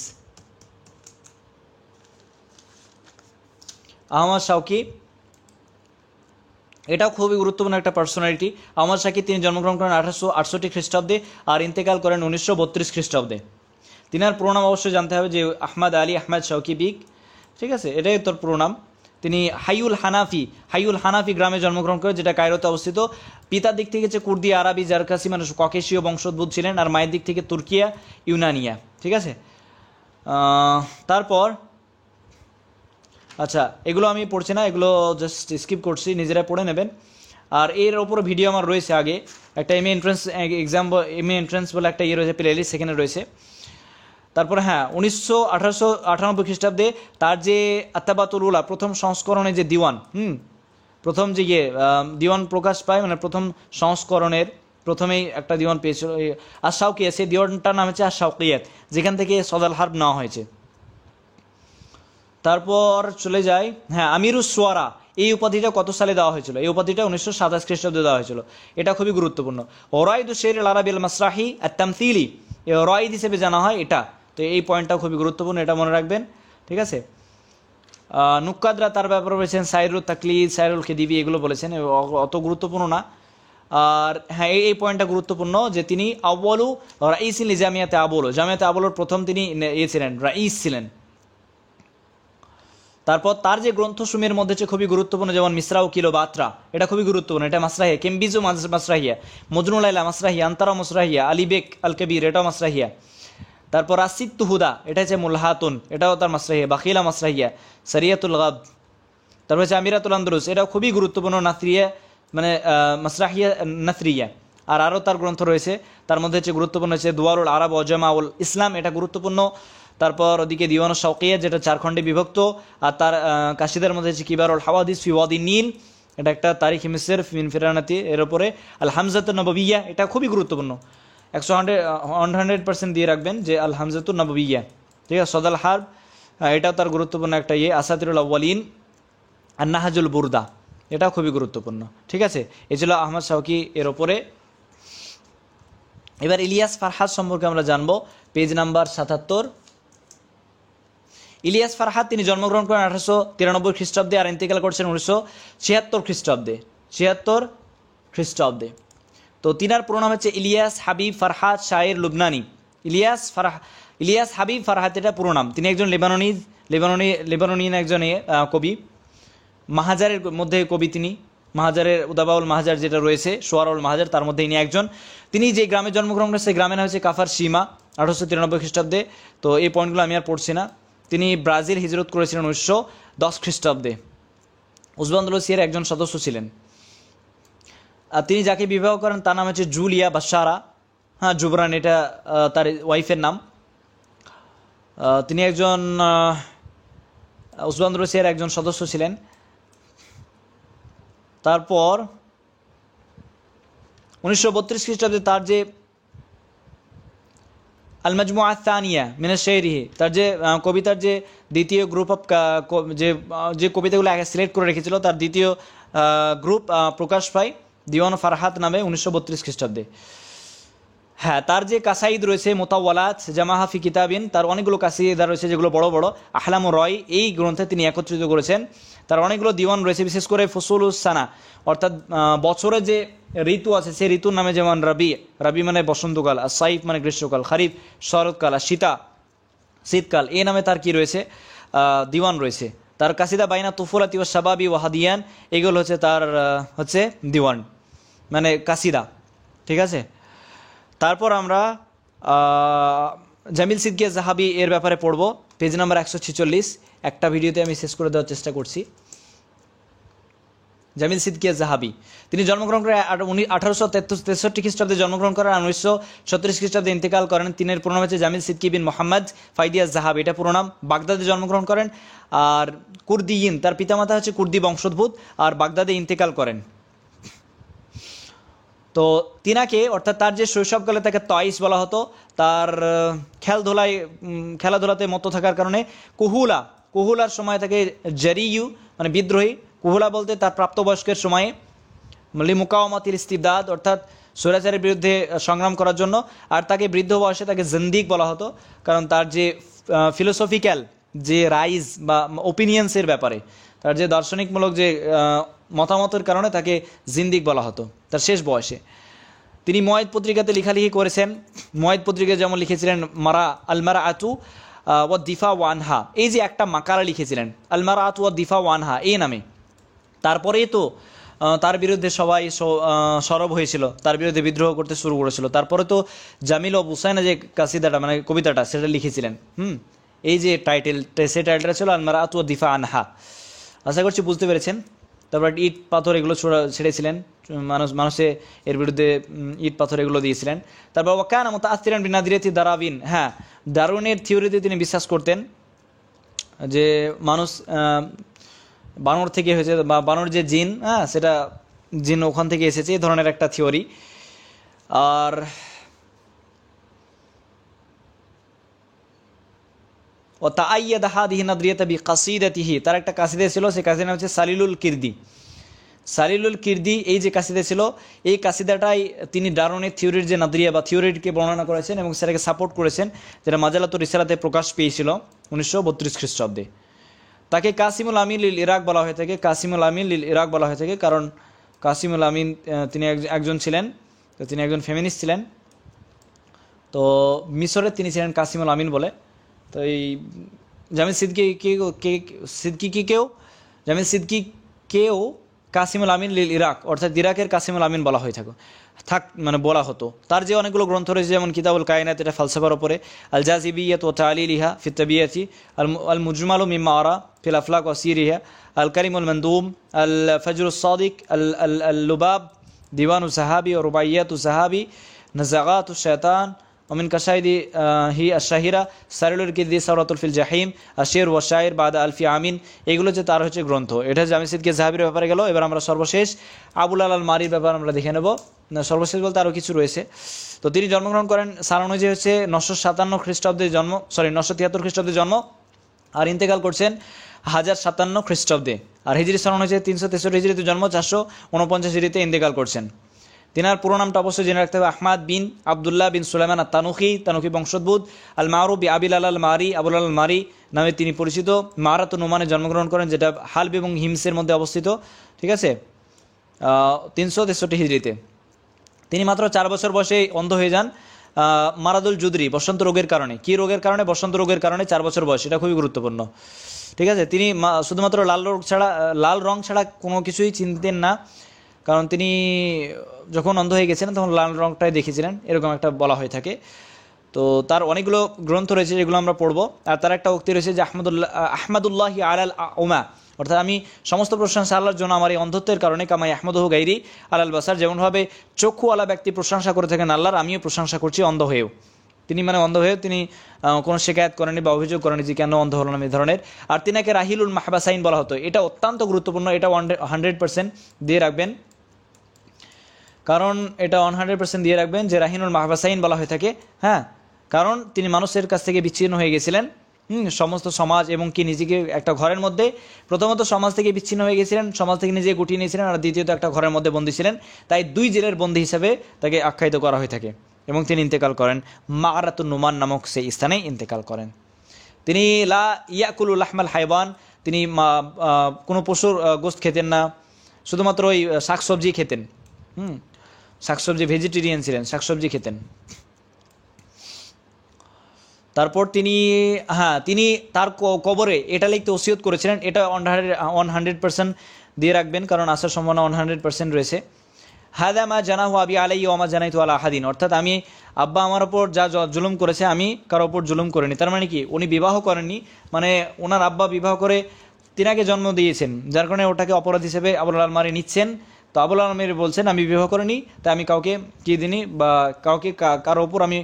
আহমদ শাওকি, এটাও খুবই গুরুত্বপূর্ণ একটা পার্সোনালিটি। আহমদ শাওকি তিনি জন্মগ্রহণ করেন 1868 খ্রিস্টাব্দে আর ইন্তেকাল করেন 1932 খ্রিস্টাব্দে। তিনার পুরো নাম অবশ্যই জানতে হবে, যে আহমদ আলী আহমদ শাওকি বিগ। ঠিক আছে, এটাই তোর পুরো নাম। তিনি হাইউল হানাফি গ্রামে জন্মগ্রহণ করে, যেটা কায়রোতে অবস্থিত। পিতার দিক থেকে হচ্ছে কুর্দি আরবি জারকাসি, মানে ককেশীয় বংশোদ্ভূত ছিলেন, আর মায়ের দিক থেকে তুর্কিয়া ইউনানিয়া। ঠিক আছে, তারপর আচ্ছা এগুলো আমি পড়ছি না, এগুলো জাস্ট স্কিপ করছি, নিজেরা পড়ে নেবেন। আর এর ওপর ভিডিও আমার রয়েছে আগে, একটা এমএ এন্ট্রান্স বলে একটা রয়েছে প্লেলিস্ট, সেখানে রয়েছে। তারপরে হ্যাঁ, 1898 খ্রিস্টাব্দে তার যে আত্তাবাতুল উলা প্রথম সংস্করণে যে দিওয়ান, প্রথম যে দিওয়ান প্রকাশ পায়, মানে প্রথম সংস্করণের প্রথমেই একটা দিওয়ান পেয়েছিল আশ-শাওকিয়া, সেই দিওয়ানটার নাম হচ্ছে আশ-শাওকিয়াত, যেখান থেকে সদল হার্ব নেওয়া হয়েছে। তারপর চলে যায়, হ্যাঁ, আমিরুস সুয়ারা, এই উপাধিটা কত সালে দেওয়া হয়েছিল? এই উপাধিটা 1927 খ্রিস্টাব্দে দেওয়া হয়েছিল। এটা খুবই গুরুত্বপূর্ণ। ওরাইদু শের আল আরাবি আল মাসরাহি আত-তামথিলি, ওরাইদ হিসেবে জানা হয় এটা। তো এই পয়েন্টটা খুবই গুরুত্বপূর্ণ, এটা মনে রাখবেন। ঠিক আছে, নুক্কাদরা তার ব্যাপারে বলেছেন সাইরুল তাকলিদ, সাইরুল খিদিবি, এগুলো বলেছেন, অত গুরুত্বপূর্ণ না। আর হ্যাঁ, এই পয়েন্টটা গুরুত্বপূর্ণ যে তিনি আউয়ালু রাইসিল জামিয়াতে আবুল, জামিয়াতে আবুলের প্রথম তিনি ছিলেন, রাইস ছিলেন। তারপর তার যে গ্রন্থসমূহের মধ্যে হচ্ছে খুবই গুরুত্বপূর্ণ, যেমন মিসরা ও কিলো বাত্রা, এটা খুবই গুরুত্বপূর্ণ, এটা মাসরাহিয়া। কেমবিজু মাসরাহিয়া, মজনুল লাইলা মাসরাহিয়া, আন্তারা মাসরাহিয়া, আলিবেক আল কবির, এটাও মাসরাহিয়া। তারপর আসিদ তুহুদা, এটা হচ্ছে মুলহাতুন, এটাও তার মাসরাহিয়া। বাকিলা মাসরাহিয়া, সারিয়াতুল গাব। তারপর হচ্ছে আমিরাতুল আন্দলুস, এটাও খুবই গুরুত্বপূর্ণ, নাথরিয়া মানে মাসরাহিয়া নাথরিয়া। আর আরও তার গ্রন্থ রয়েছে, তার মধ্যে হচ্ছে গুরুত্বপূর্ণ হচ্ছে দুয়ারুল আরব ওয়াজামাউল ইসলাম, এটা গুরুত্বপূর্ণ। তারপর ওদিকে দিওয়ান শাওকিয়া, যেটা 4 খণ্ডে বিভক্ত। আর তার কাশিদার মধ্যে হচ্ছে কিবারুল হাওয়াদিস ফি ওয়াদি নীল, এটা একটা তারিখ মিসর মিন ফিরানাতি, এর উপরে আল হামজাতুন নববিয়্যা, এটা খুবই গুরুত্বপূর্ণ, 100% দিয়ে রাখবেন যে আল হামজাতুন নববিয়্যা। ঠিক আছে, সদল হার্ব, এটাও তার গুরুত্বপূর্ণ একটা আসাতিরুল আউয়ালিন, আর নাহাজুল বুরদা, এটাও খুবই গুরুত্বপূর্ণ। ঠিক আছে, এ ছিল আহমদ শাওকি এর ওপরে। এবার ইলিয়াস ফারহাদ সম্পর্কে আমরা জানবো, পেজ নাম্বার 77। ইলিয়াস ফারহাদ তিনি জন্মগ্রহণ করেন 1893 খ্রিস্টাব্দে, আর ইন্তেকাল করছেন 1976 খ্রিস্টাব্দে, 76 খ্রিস্টাব্দে। তো তিনার পুরো নাম হচ্ছে ইলিয়াস হাবিব ফারহাদ শায়ের লুবনানি। ইলিয়াস হাবিব ফারহাদ, এটা পুরো নাম। তিনি একজন লেবাননিয়ান একজন কবি, মাহাজারের মধ্যে কবি তিনি। মাহাজারের উদাবাউল মাহাজার যেটা রয়েছে, সোয়ারুল মাহাজার, তার মধ্যে ইনি একজন। তিনি যে গ্রামে জন্মগ্রহণ করেছে, সেই গ্রামের নাম হচ্ছে কাফার সীমা, 1893 খ্রিস্টাব্দে। তো এই পয়েন্টগুলো আমি আর পড়ছি না। তিনি ব্রাজিল হিজরত করেছিলেন 1910 খ্রিস্টাব্দে। উজবান্দোলসিয়ার একজন সদস্য ছিলেন। আর তিনি যাকে বিবাহ করেন তার নাম হচ্ছে জুলিয়া বাশারা, হ্যাঁ জুবরান, এটা তার ওয়াইফের নাম। তিনি একজন উজবান্দোলসিয়ার একজন সদস্য ছিলেন। তারপর 1932 খ্রিস্টাব্দে তার যে আল মাজমুআ আস-সানিয়া মিন আশ-শাইরিহি, তার যে কবিতার যে দ্বিতীয় গ্রুপ অফ যে কবিতাগুলো আগে সিলেক্ট করে রেখেছিল, তার দ্বিতীয় গ্রুপ প্রকাশ পায় দিওয়ান ফারহাদ নামে 1932 খ্রিস্টাব্দে। হ্যাঁ, তার যে কাসাইদ রয়েছে মোতাওয়ালাত জামাহা ফি কিতাবিন, তার অনেকগুলো কাসিদা রয়েছে যেগুলো বড় বড়। আহলাম ও রয়, এই গ্রন্থে তিনি একত্রিত করেছেন। তার অনেকগুলো দিওয়ান রয়েছে, বিশেষ করে ফসলুস সানা, অর্থাৎ বছরে যে ঋতু আছে সেই ঋতুর নামে, যেমন রবি মানে বসন্তকাল, আর সাইফ মানে গ্রীষ্মকাল, খারিফ শরৎকাল, আর শীতকাল, এই নামে তার কি রয়েছে দিওয়ান রয়েছে। তার কাসিদা বাইনা তুফুলাতি ওয়া শাবাবি ওয়া হাদিয়ান, এগুলো হচ্ছে তার হচ্ছে দিওয়ান মানে কাসিদা। ঠিক আছে, তারপর আমরা জামিল সিদ্দিক জাহাবি এর ব্যাপারে পড়ব, পেজ নাম্বার 146। একটা ভিডিওতে আমি শেষ করে দেওয়ার চেষ্টা করছি। জামিল সিদ্দিক জাহাবি তিনি জন্মগ্রহণ করে 1863 খ্রিস্টাব্দে জন্মগ্রহণ করেন, আর 1936 খ্রিস্টাব্দে ইন্তেকাল করেন। তিনের পুরো নাম হচ্ছে জামিল সিদ্দিক বিন মোহাম্মদ ফাইদিয়াস জাহাবি, এটা পুরো নাম। বাগদাদে জন্মগ্রহণ করেন, আর কুর্দিয়িন, তার পিতামাতা হচ্ছে কুর্দি বংশোদ্ভূত, আর বাগদাদে ইন্তেকাল করেন। তো তিনাকে, অর্থাৎ তার যে শৈশবকালে তাকে তয়েস বলা হতো, তার খেলাধুলাতে মত্ত থাকার কারণে কুহুলার সময় তাকে জারিয়ু মানে বিদ্রোহী, কুহুলা বলতে তার প্রাপ্তবয়স্কের সময়ে, লিমুকাওয়ামাতিল ইস্তিবদাদ অর্থাৎ স্বৈরাচারের বিরুদ্ধে সংগ্রাম করার জন্য। আর তাকে বৃদ্ধ বয়সে তাকে জিন্দিক বলা হতো, কারণ তার যে ফিলোসফিক্যাল যে রাইজ বা ওপিনিয়ন্সের ব্যাপারে, তার যে দার্শনিকমূলক যে মতামতের কারণে তাকে জিন্দিক বলা হতো তার শেষ বয়সে। তিনি ময়েদ পত্রিকাতে লেখালেখি করেছেন। ময়েদ পত্রিকায় যেমন লিখেছিলেন আলমারা আতু, ওয়া দিফা ওয়ানহা, এই যে একটা মাকালা লিখেছিলেন আল মারাত ওয়া দিফা ওয়ানহা এই নামে। তারপরেই তো তার বিরুদ্ধে সবাই সরব হয়েছিল, তার বিরুদ্ধে বিদ্রোহ করতে শুরু করেছিল। তারপরে তো জামিল ও বুসাইনা যে কাসিদাটা মানে কবিতাটা সেটা লিখেছিলেন। এই যে সেই টাইটেলটা ছিল আল মারাত ওয়া দিফা আনহা। আশা করছি বুঝতে পেরেছেন। তারপর ইট পাথর এগুলো ছেড়েছিলেন, মানুষে এর বিরুদ্ধে ইট পাথর এগুলো দিয়েছিলেন। তারপর ওয়াকান মুতাআসসিরান বিনাদিরাতি দারাবিন, হ্যাঁ ডারউইনের থিওরিতে তিনি বিশ্বাস করতেন যে মানুষ বানর থেকে হয়েছে, বা বানর যে জিন, হ্যাঁ সেটা জিন ওখান থেকে এসেছে, এই ধরনের একটা থিওরি। আর ও তাআইয়াদ হাদিহি নাদরিয়াতা বিকাসিদাতিহি, তার একটা কাসিদা ছিল, সেই কাসিদা হচ্ছে সালিলুল কিরদি। সালিলুল কিরদি এই যে কাসিদা ছিল, এই কাসিদাটাই তিনি ডারউইনের থিওরির যে নাদরিয়া বা থিওরিকে বর্ণনা করেছেন এবং সেটাকে সাপোর্ট করেছেন, যেটা মাজালাতুর রিসালাতে প্রকাশ পেয়েছিল 1932 খ্রিস্টাব্দে। তাকে কাসিমুল আমিন লিল ইরাক বলা হয়ে থাকে, কাসিমুল আমিন লিল ইরাক বলা হয়ে থাকে, কারণ কাসিমুল আমিন তিনি একজন ছিলেন, তো তিনি একজন ফেমিনিস্ট ছিলেন। তো মিশরে তিনি ছিলেন কাসিমুল আমিন বলে। তো এই জামিল সিদ্দিকীকেও কাসিমুল আমিন লিল ইরাক অর্থাৎ ইরাকের কাসিমুল আমিন বলা হয়ে মানে বলা হতো। তার যে অনেকগুলো গ্রন্থ রয়েছে, যেমন কিতাবুল কায়নাত, এটা ফালসাফার ওপরে, আল জাজিবিয়াত ওয়া তালিলিহা ফি তাবিয়াতি, আল মুজমালু মিম্মা আরা ফিল আফলাক ওয়া সিরিহা, আল কারিমুল মানদুম, আল ফজরুস সাদিক, আল লুবাব, দিওয়ানু সাহাবি ও রুবাইয়াতু সাহাবি, নাজাগাতু শায়তান, ومن كشاهد هي الشهيرة সারিলুল কিরদি, সাওরাতুল ফিল জাহিম, আশির ওয়া শাইর বাদা আলফি আমিন, এগুলো যে তার হচ্ছে গ্রন্থ। এটা জামি সিদ্দিক জাহাবির ব্যাপারে গেল। এবার আমরা সর্বশেষ আবুল আল মারির ব্যাপার আমরা দেখে নেব। সর্বশেষ বলতে আরও কিছু রয়েছে। তো তিনি জন্মগ্রহণ করেন সাল অনুযায়ী হচ্ছে 957 খ্রিস্টাব্দে জন্ম, 973 খ্রিস্টাব্দে জন্ম, আর ইন্তেকাল করছেন 1057 খ্রিস্টাব্দে। আর হিজরি সাল অনুযায়ী 363 হিজরিতে জন্ম, 449 হিজরিতে ইন্তেকাল করছেন। তিনার পুরো নামটা অবশ্যই জেনে রাখতে হবে, আহমাদ বিন আবদুল্লাহ বিন সুলাইমান তানুখি বংশোদ্ভূত। আল মারুফ বি আবিল আল মারি, আবুল আল মারি নামে তিনি পরিচিত। মারাত নুমানে জন্মগ্রহণ করেন, যেটা হালব এবং হিমসের মধ্যে অবস্থিত, ঠিক আছে, 363 হিজরিতে। তিনি মাত্র 4 বছর বয়সে অন্ধ হয়ে যান মারাদুল জুদরি, বসন্ত রোগের কারণে। কি রোগের কারণে? বসন্ত রোগের কারণে 4 বছর বয়স, এটা খুবই গুরুত্বপূর্ণ, ঠিক আছে। তিনি শুধুমাত্র লাল রং ছাড়া কোনো কিছুই চিনতেন না, কারণ তিনি যখন অন্ধ হয়ে গেছিলেন তখন লাল রংটাই দেখেছিলেন, এরকম একটা বলা হয়ে থাকে। তো তার অনেকগুলো গ্রন্থ রয়েছে যেগুলো আমরা পড়বো। আর তার একটা উক্তি রয়েছে যে আহমদুল্লাহ আলাল উমা, অর্থাৎ আমি সমস্ত প্রশংসা আল্লাহর জন্য আমার এই অন্ধত্বের কারণে, কামাই আহমদহু গাইরি আলাল বাসার, যেমনভাবে চক্ষুওয়ালা ব্যক্তি প্রশংসা করে থাকেন আল্লাহর, আমিও প্রশংসা করছি অন্ধ হয়েও। তিনি মানে অন্ধ হয়ে তিনি কোনো শিকায়ত করেনি বা অভিযোগ করেনি যে কেন অন্ধ হলো না এই ধরনের। আর তিনাকে রাহিলুল মাহবাসাইন বলা হতো, এটা অত্যন্ত গুরুত্বপূর্ণ, এটা 100% দিয়ে রাখবেন, কারণ এটা 100% দিয়ে রাখবেন যে রাহিনুল মাহবাসাইন বলা হয়ে থাকে। হ্যাঁ, কারণ তিনি মানুষের কাছ থেকে বিচ্ছিন্ন হয়ে গেছিলেন, সমস্ত সমাজ এবং কি নিজেকে একটা ঘরের মধ্যে, প্রথমত সমাজ থেকে বিচ্ছিন্ন হয়ে গেছিলেন, সমাজ থেকে নিজেকে গুটিয়ে নিয়েছিলেন, আর দ্বিতীয়ত একটা ঘরের মধ্যে বন্দী ছিলেন। তাই 2 জেলের বন্দী হিসেবে তাকে আখ্যায়িত করা হয়ে থাকে এবং তিনি ইন্তেকাল করেন মারাতুন নুমান নামক সেই স্থানে ইন্তেকাল করেন। তিনি লা ইয়াকুলু লাহমাল হাইওয়ান, তিনি কোনো পশুর গোশত খেতেন না, শুধুমাত্র ওই শাকসবজি খেতেন। শাকসবজি, ভেজিটেরিয়ান ছিলেন, শাকসবজি খেতেন। তারপর তিনি তিনি তার কবরে এটা লিখতে ওসিয়ত করেছিলেন, এটা 100% দিয়ে রাখবেন, কারণ আসার সম্ভাবনা 100% রয়েছে। হাদা মা জানাহু আবি আলাইহি ওয়া মা জানাইতু আলা আহাদিন, অর্থাৎ আমি আব্বা আমার ওপর যা জুলুম করেছে আমি কারো ওপর জুলুম করিনি। তার মানে কি, উনি বিবাহ করেননি, মানে ওনার আব্বা বিবাহ করে তিনাকে জন্ম দিয়েছেন, যার কারণে ওটাকে অপরাধ হিসেবে আবুল আল মারি নিচ্ছেন। তো আবুল আল মারি বলছেন আমি বিবাহ করিনি, তাই আমি কাউকে কি দিনই বা কাউকে কারো ওপর আমি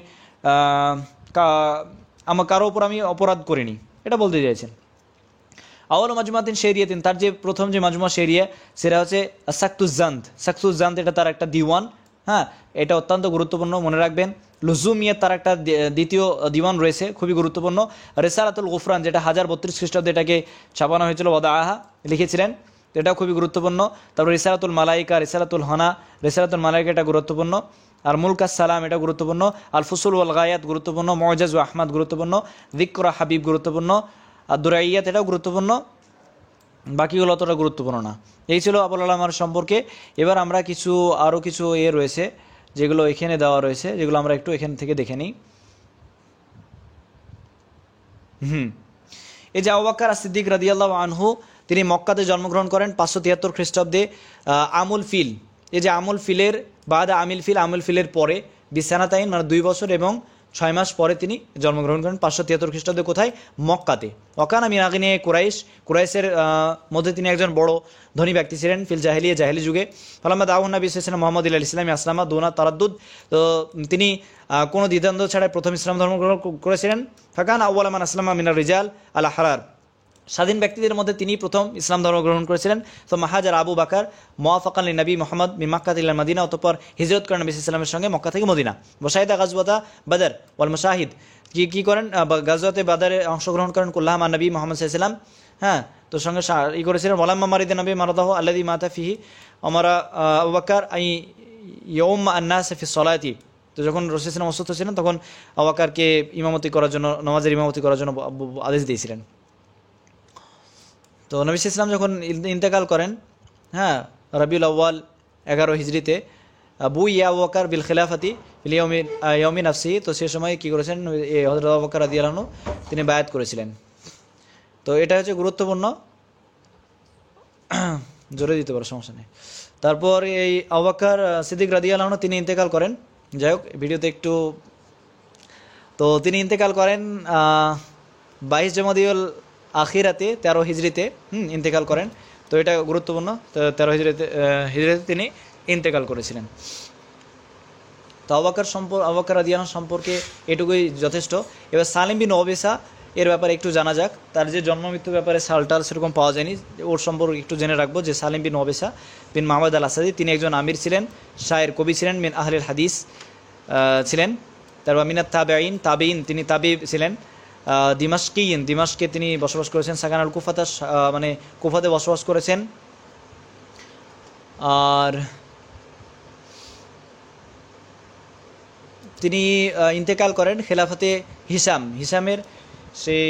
কারো ওপর আমি অপরাধ করিনি, এটা বলতে চাইছেন। আওয়াল মাজমুআতিন শেরিয়াতিন, তার যে প্রথম যে মাজমুআ শেরিয়া সেটা হচ্ছে সাকতুজান্ত, এটা তার একটা দিওয়ান। হ্যাঁ, এটা অত্যন্ত গুরুত্বপূর্ণ, মনে রাখবেন। লুজুমিয়াত তার একটা দ্বিতীয় দিওয়ান রয়েছে, খুবই গুরুত্বপূর্ণ। রিসালাতুল গুফরান, যেটা 1032 খ্রিস্টাব্দে এটাকে ছাপানো হয়েছিল, ওয়াদাআহা লিখেছিলেন, এটাও খুবই গুরুত্বপূর্ণ। তারপর রিসালাতুল মালাইকা, রিসালাতুল হানা, রিসালাতুল মালাইকা এটা গুরুত্বপূর্ণ। আর মুলকাস সালাম এটা গুরুত্বপূর্ণ। আল ফুসুল ওয়াল গায়াত গুরুত্বপূর্ণ। মুআজাজ ওয়া আহমদ গুরুত্বপূর্ণ। যিকরা হাবিব গুরুত্বপূর্ণ। আর দুরাইয়াত এটাও গুরুত্বপূর্ণ, বাকিগুলো অতটা গুরুত্বপূর্ণ না। এই ছিল আবুল আল মার সম্পর্কে। এবার আমরা আরও কিছু রয়েছে যেগুলো এখানে দেওয়া রয়েছে, যেগুলো আমরা একটু এখান থেকে দেখে নিই। এই যে আবু বকর as-সিদ্দিক রাদিয়াল্লাহু আনহু তিনি মক্কাতে জন্মগ্রহণ করেন 573 খ্রিস্টাব্দে আমুল ফিল, এই যে আমুল ফিলের বাদ আমিল ফিলের পরে বিসানাতাইন মানে 2 বছর এবং 6 মাস পরে তিনি জন্মগ্রহণ করেন 573 খ্রিস্টাব্দে। কোথায়? মক্কাতে। ওয়াকানা মিন আগনিয়া কুরাইশের মধ্যে তিনি একজন বড় ধনী ব্যক্তি ছিলেন ফিল জাহিলি যুগে। ফালাম্মা দাওয়াহুন নবী সাল্লাল্লাহু আলাইহি ওয়াসাল্লাম মুহাম্মদ ইসলামী আসলামা দুনা তারাদ্দুদ, তো তিনি কোনো দ্বিধাদ্বন্দ্ব ছাড়াই প্রথম ইসলাম ধর্ম গ্রহণ করেছিলেন। ফাকান আউয়ালা মান আসলামা মিনার রিজাল আল আহরার, স্বাধীন ব্যক্তিদের মধ্যে তিনি প্রথম ইসলাম ধর্ম গ্রহণ করেছিলেন। তো মাহাজার আবু বাকার মুওয়াফাকান লিনবী মুহাম্মদ মিন মাক্কা ইলা মদিনা, অতঃপর হিজরত করেন নবী সাল্লাল্লাহু আলাইহি ওয়াসাল্লামের সঙ্গে মক্কা থেকে মদিনা। ওয়াশাহিদা গাজওয়াতা বদর ওয়াল মুশাহিদ, কি করেন? গাজওয়াতে বাদরে অংশগ্রহণ করেন কুল্লাহ মান নবী মুহাম্মদ সাল্লাল্লাহু আলাইহি ওয়াসাল্লাম, হ্যাঁ, তো সঙ্গে করেছিলেন। ওয়ালাম্মা মারিদা নবী মারাদাহু আল্লাযী মাতা ফিহি আমারা আবু বকর আই ইয়াউম আন-নাস ফি সলাতি, তো যখন রাসূল সাল্লাল্লাহু আলাইহি ওয়াসাল্লাম অসুস্থ ছিলেন তখন আবু বকরকে নামাজের ইমামতি করার জন্য আদেশ দিয়েছিলেন। তো নবী সাল্লাল্লাহু আলাইহি ওয়াসাল্লাম যখন ইন্তেকাল করেন, হ্যাঁ, রবিউল আউয়াল 11 হিজরিতে, বুইয়া আবু বকর বিল খিলাফাতি ফিল ইয়াউমি নাফসিহি, তো সে সময় কি করেছেন? হযরত আবু বকর রাদিয়াল্লাহু আনহু তিনি বায়াত করেছিলেন। তো এটা হচ্ছে গুরুত্বপূর্ণ, জোরে দিতে পারো, সমস্যা নেই। তারপর এই আবু বকর সিদ্দিক রাদিয়াল্লাহু আনহু তিনি ইন্তেকাল করেন, যাই হোক ভিডিওতে একটু, তো তিনি ইন্তেকাল করেন 22 জমাদিউল আখিরাতে 13 হিজরিতে ইন্তেকাল করেন। তো এটা গুরুত্বপূর্ণ, 13 হিজরিতে তিনি ইন্তেকাল করেছিলেন। তো আবু বকর রাদিয়াল্লাহু আনহু সম্পর্কে এটুকুই যথেষ্ট। এবার সালিম বিন ওবেসা এর ব্যাপারে একটু জানা যাক। তার যে জন্ম মৃত্যুর ব্যাপারে সালটাল সেরকম পাওয়া যায়নি, ওর সম্পর্কে একটু জেনে রাখবো যে সালিম বিন ওবেসা বিন মাহমুদ আল আসাদি, তিনি একজন আমির ছিলেন, শায়ের, কবি ছিলেন, মিন আহলিল হাদিস ছিলেন। তারপর মিনাত তাবেইন তিনি তাবি ছিলেন। দিমাশকে তিনি বসবাস করেছেন। সাকান আল কুফাতা মানে কুফাতে বসবাস করেছেন। আর তিনি ইন্তেকাল করেন খেলাফতে হিসামের সেই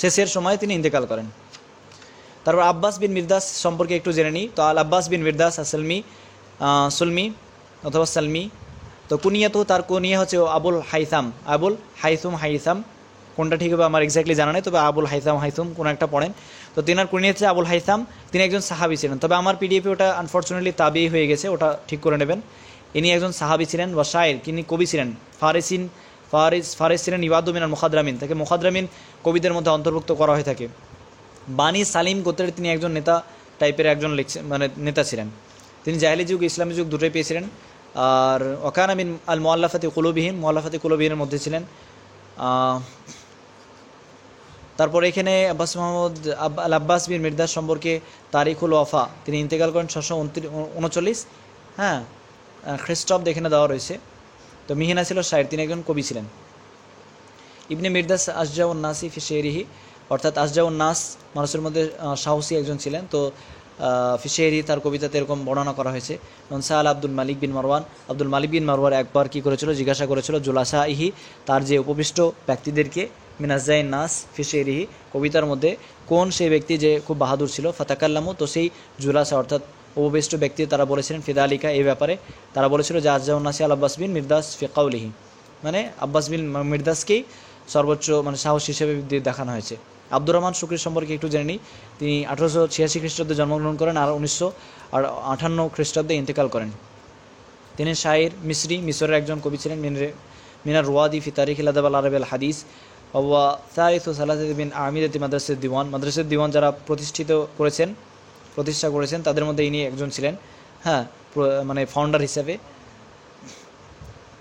শেষের সময় তিনি ইন্তেকাল করেন। তারপর আব্বাস বিন মিরদাস সম্পর্কে একটু জেনে নিই। তো আল আব্বাস বিন মিরদাস সুলমি অথবা সালমি, তো তার কুনিয়া হচ্ছে আবুল হাইথাম, কোনটা ঠিক হবে আমার এক্স্যাক্টলি জানা নেই, তবে আবুল হাইথাম কোনো একটা পড়েন। তো তিনার কুনিয়া হচ্ছে আবুল হাইথাম, তিনি একজন সাহাবি ছিলেন, তবে আমার পিডিএফে ওটা আনফর্চুনেটলি তাবেই হয়ে গেছে, ওটা ঠিক করে নেবেন। ইনি একজন সাহাবি ছিলেন, ওয়া শায়ের, তিনি কবি ছিলেন, ফারিস ছিলেন, ইবাদু মিনাল মুখাদ্রামিন, তাকে মুখাদ্রামিন কবিদের মধ্যে অন্তর্ভুক্ত করা হয়ে থাকে। বানি সালিম গোত্রের তিনি একজন নেতা টাইপের একজন নেতা ছিলেন। তিনি জাহেলি যুগ ইসলামী যুগ দুটোই পেয়েছিলেন। আর ওয়াকানা মিন আল মুআল্লাফাতি কুলুবিহিনের মধ্যে ছিলেন। তারপর এখানে আব্বাস বিন মিরদাস সম্পর্কে তারিখুল ওয়াফা, তিনি ইন্তেকাল করেন 639, হ্যাঁ, খ্রিস্টাব্দ এখানে দেওয়া রয়েছে। তো মিহিনা ছিল শায়ের, তিনি একজন কবি ছিলেন। ইবনে মিরদাস আসজাউন নাসি ফি শেরিহি, অর্থাৎ আসজাউন নাস মানুষের মধ্যে সাহসী একজন ছিলেন। তো ফি শেরি তার কবিতাতে এরকম বর্ণনা করা হয়েছে। সাল আব্দুল মালিক বিন মারওয়ান একবার কী করেছিল? জিজ্ঞাসা করেছিল জুলাসা ইহি, তার যে উপবিষ্ট ব্যক্তিদেরকে, মিনাজাইন নাস ফি শেরিহি, কবিতার মধ্যে কোন সেই ব্যক্তি যে খুব বাহাদুর ছিল? ফাতাকাল্লামু, তো সেই জুলাসা অর্থাৎ উপবিষ্ট ব্যক্তি তারা বলেছিলেন ফিদা আলিকা, এই ব্যাপারে তারা বলেছিল যে আসজাউন নাসি আল আব্বাস বিন মিরদাস ফি কাউলিহি, মানে আব্বাস বিন মিরদাসকেই সর্বোচ্চ সাহস হিসেবে দেখানো হয়েছে। আব্দুর রহমান শুকরি সম্পর্কে একটু জেনে নিই। তিনি 1886 খ্রিস্টাব্দে জন্মগ্রহণ করেন আর 1958 খ্রিস্টাব্দে ইন্তেকাল করেন। তিনি শায়ের, মিশরের একজন কবি ছিলেন। মিনার রুয়াদি ফি তারিখ আল আদাব আল আরব আল হাদিস ওয়া সারিসু সালাসাত বিন আমিরাতি মাদ্রাসার দিওয়ান যারা প্রতিষ্ঠা করেছেন তাদের মধ্যে ইনি একজন ছিলেন, হ্যাঁ, ফাউন্ডার হিসেবে।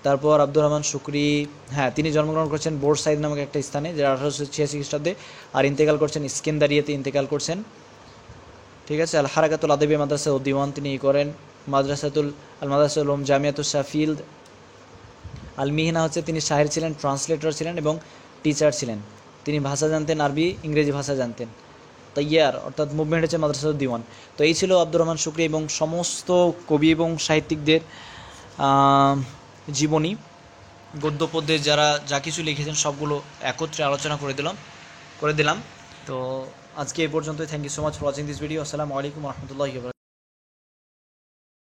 তারপর আব্দুর রহমান শুকরি, হ্যাঁ, তিনি জন্মগ্রহণ করেছেন বোর্ড সাইদ নামক একটা স্থানে, যেটা 1886 খ্রিস্টাব্দে, আর ইন্তেকাল করছেন ইস্কেন্দারিয়াতে ইন্তেকাল করছেন, ঠিক আছে। আল হারাকাতুল আদবি মাদ্রাসা ও দিওয়ান তিনি করেন। মাদ্রাসাতুল জামিয়াতুল শাফিল্ড। আল মিহিনা হচ্ছে তিনি শাহের ছিলেন, ট্রান্সলেটর ছিলেন এবং টিচার ছিলেন। তিনি ভাষা জানতেন, আরবি ইংরেজি ভাষা জানতেন। তৈয়ার অর্থাৎ মুভমেন্ট হচ্ছে মাদ্রাসাতুল দিওয়ান। তো এই ছিল আব্দুর রহমান শুকরি এবং সমস্ত কবি এবং সাহিত্যিকদের জীবনী, গদ্য পদ্যে যারা যা কিছু লিখেছেন সবগুলো একত্রে আলোচনা করে দিলাম। তো আজকে এই পর্যন্তই। Thank you so much for watching this video. আসসালামু আলাইকুম ওয়া রাহমাতুল্লাহি ওয়া বারাকাতুহু।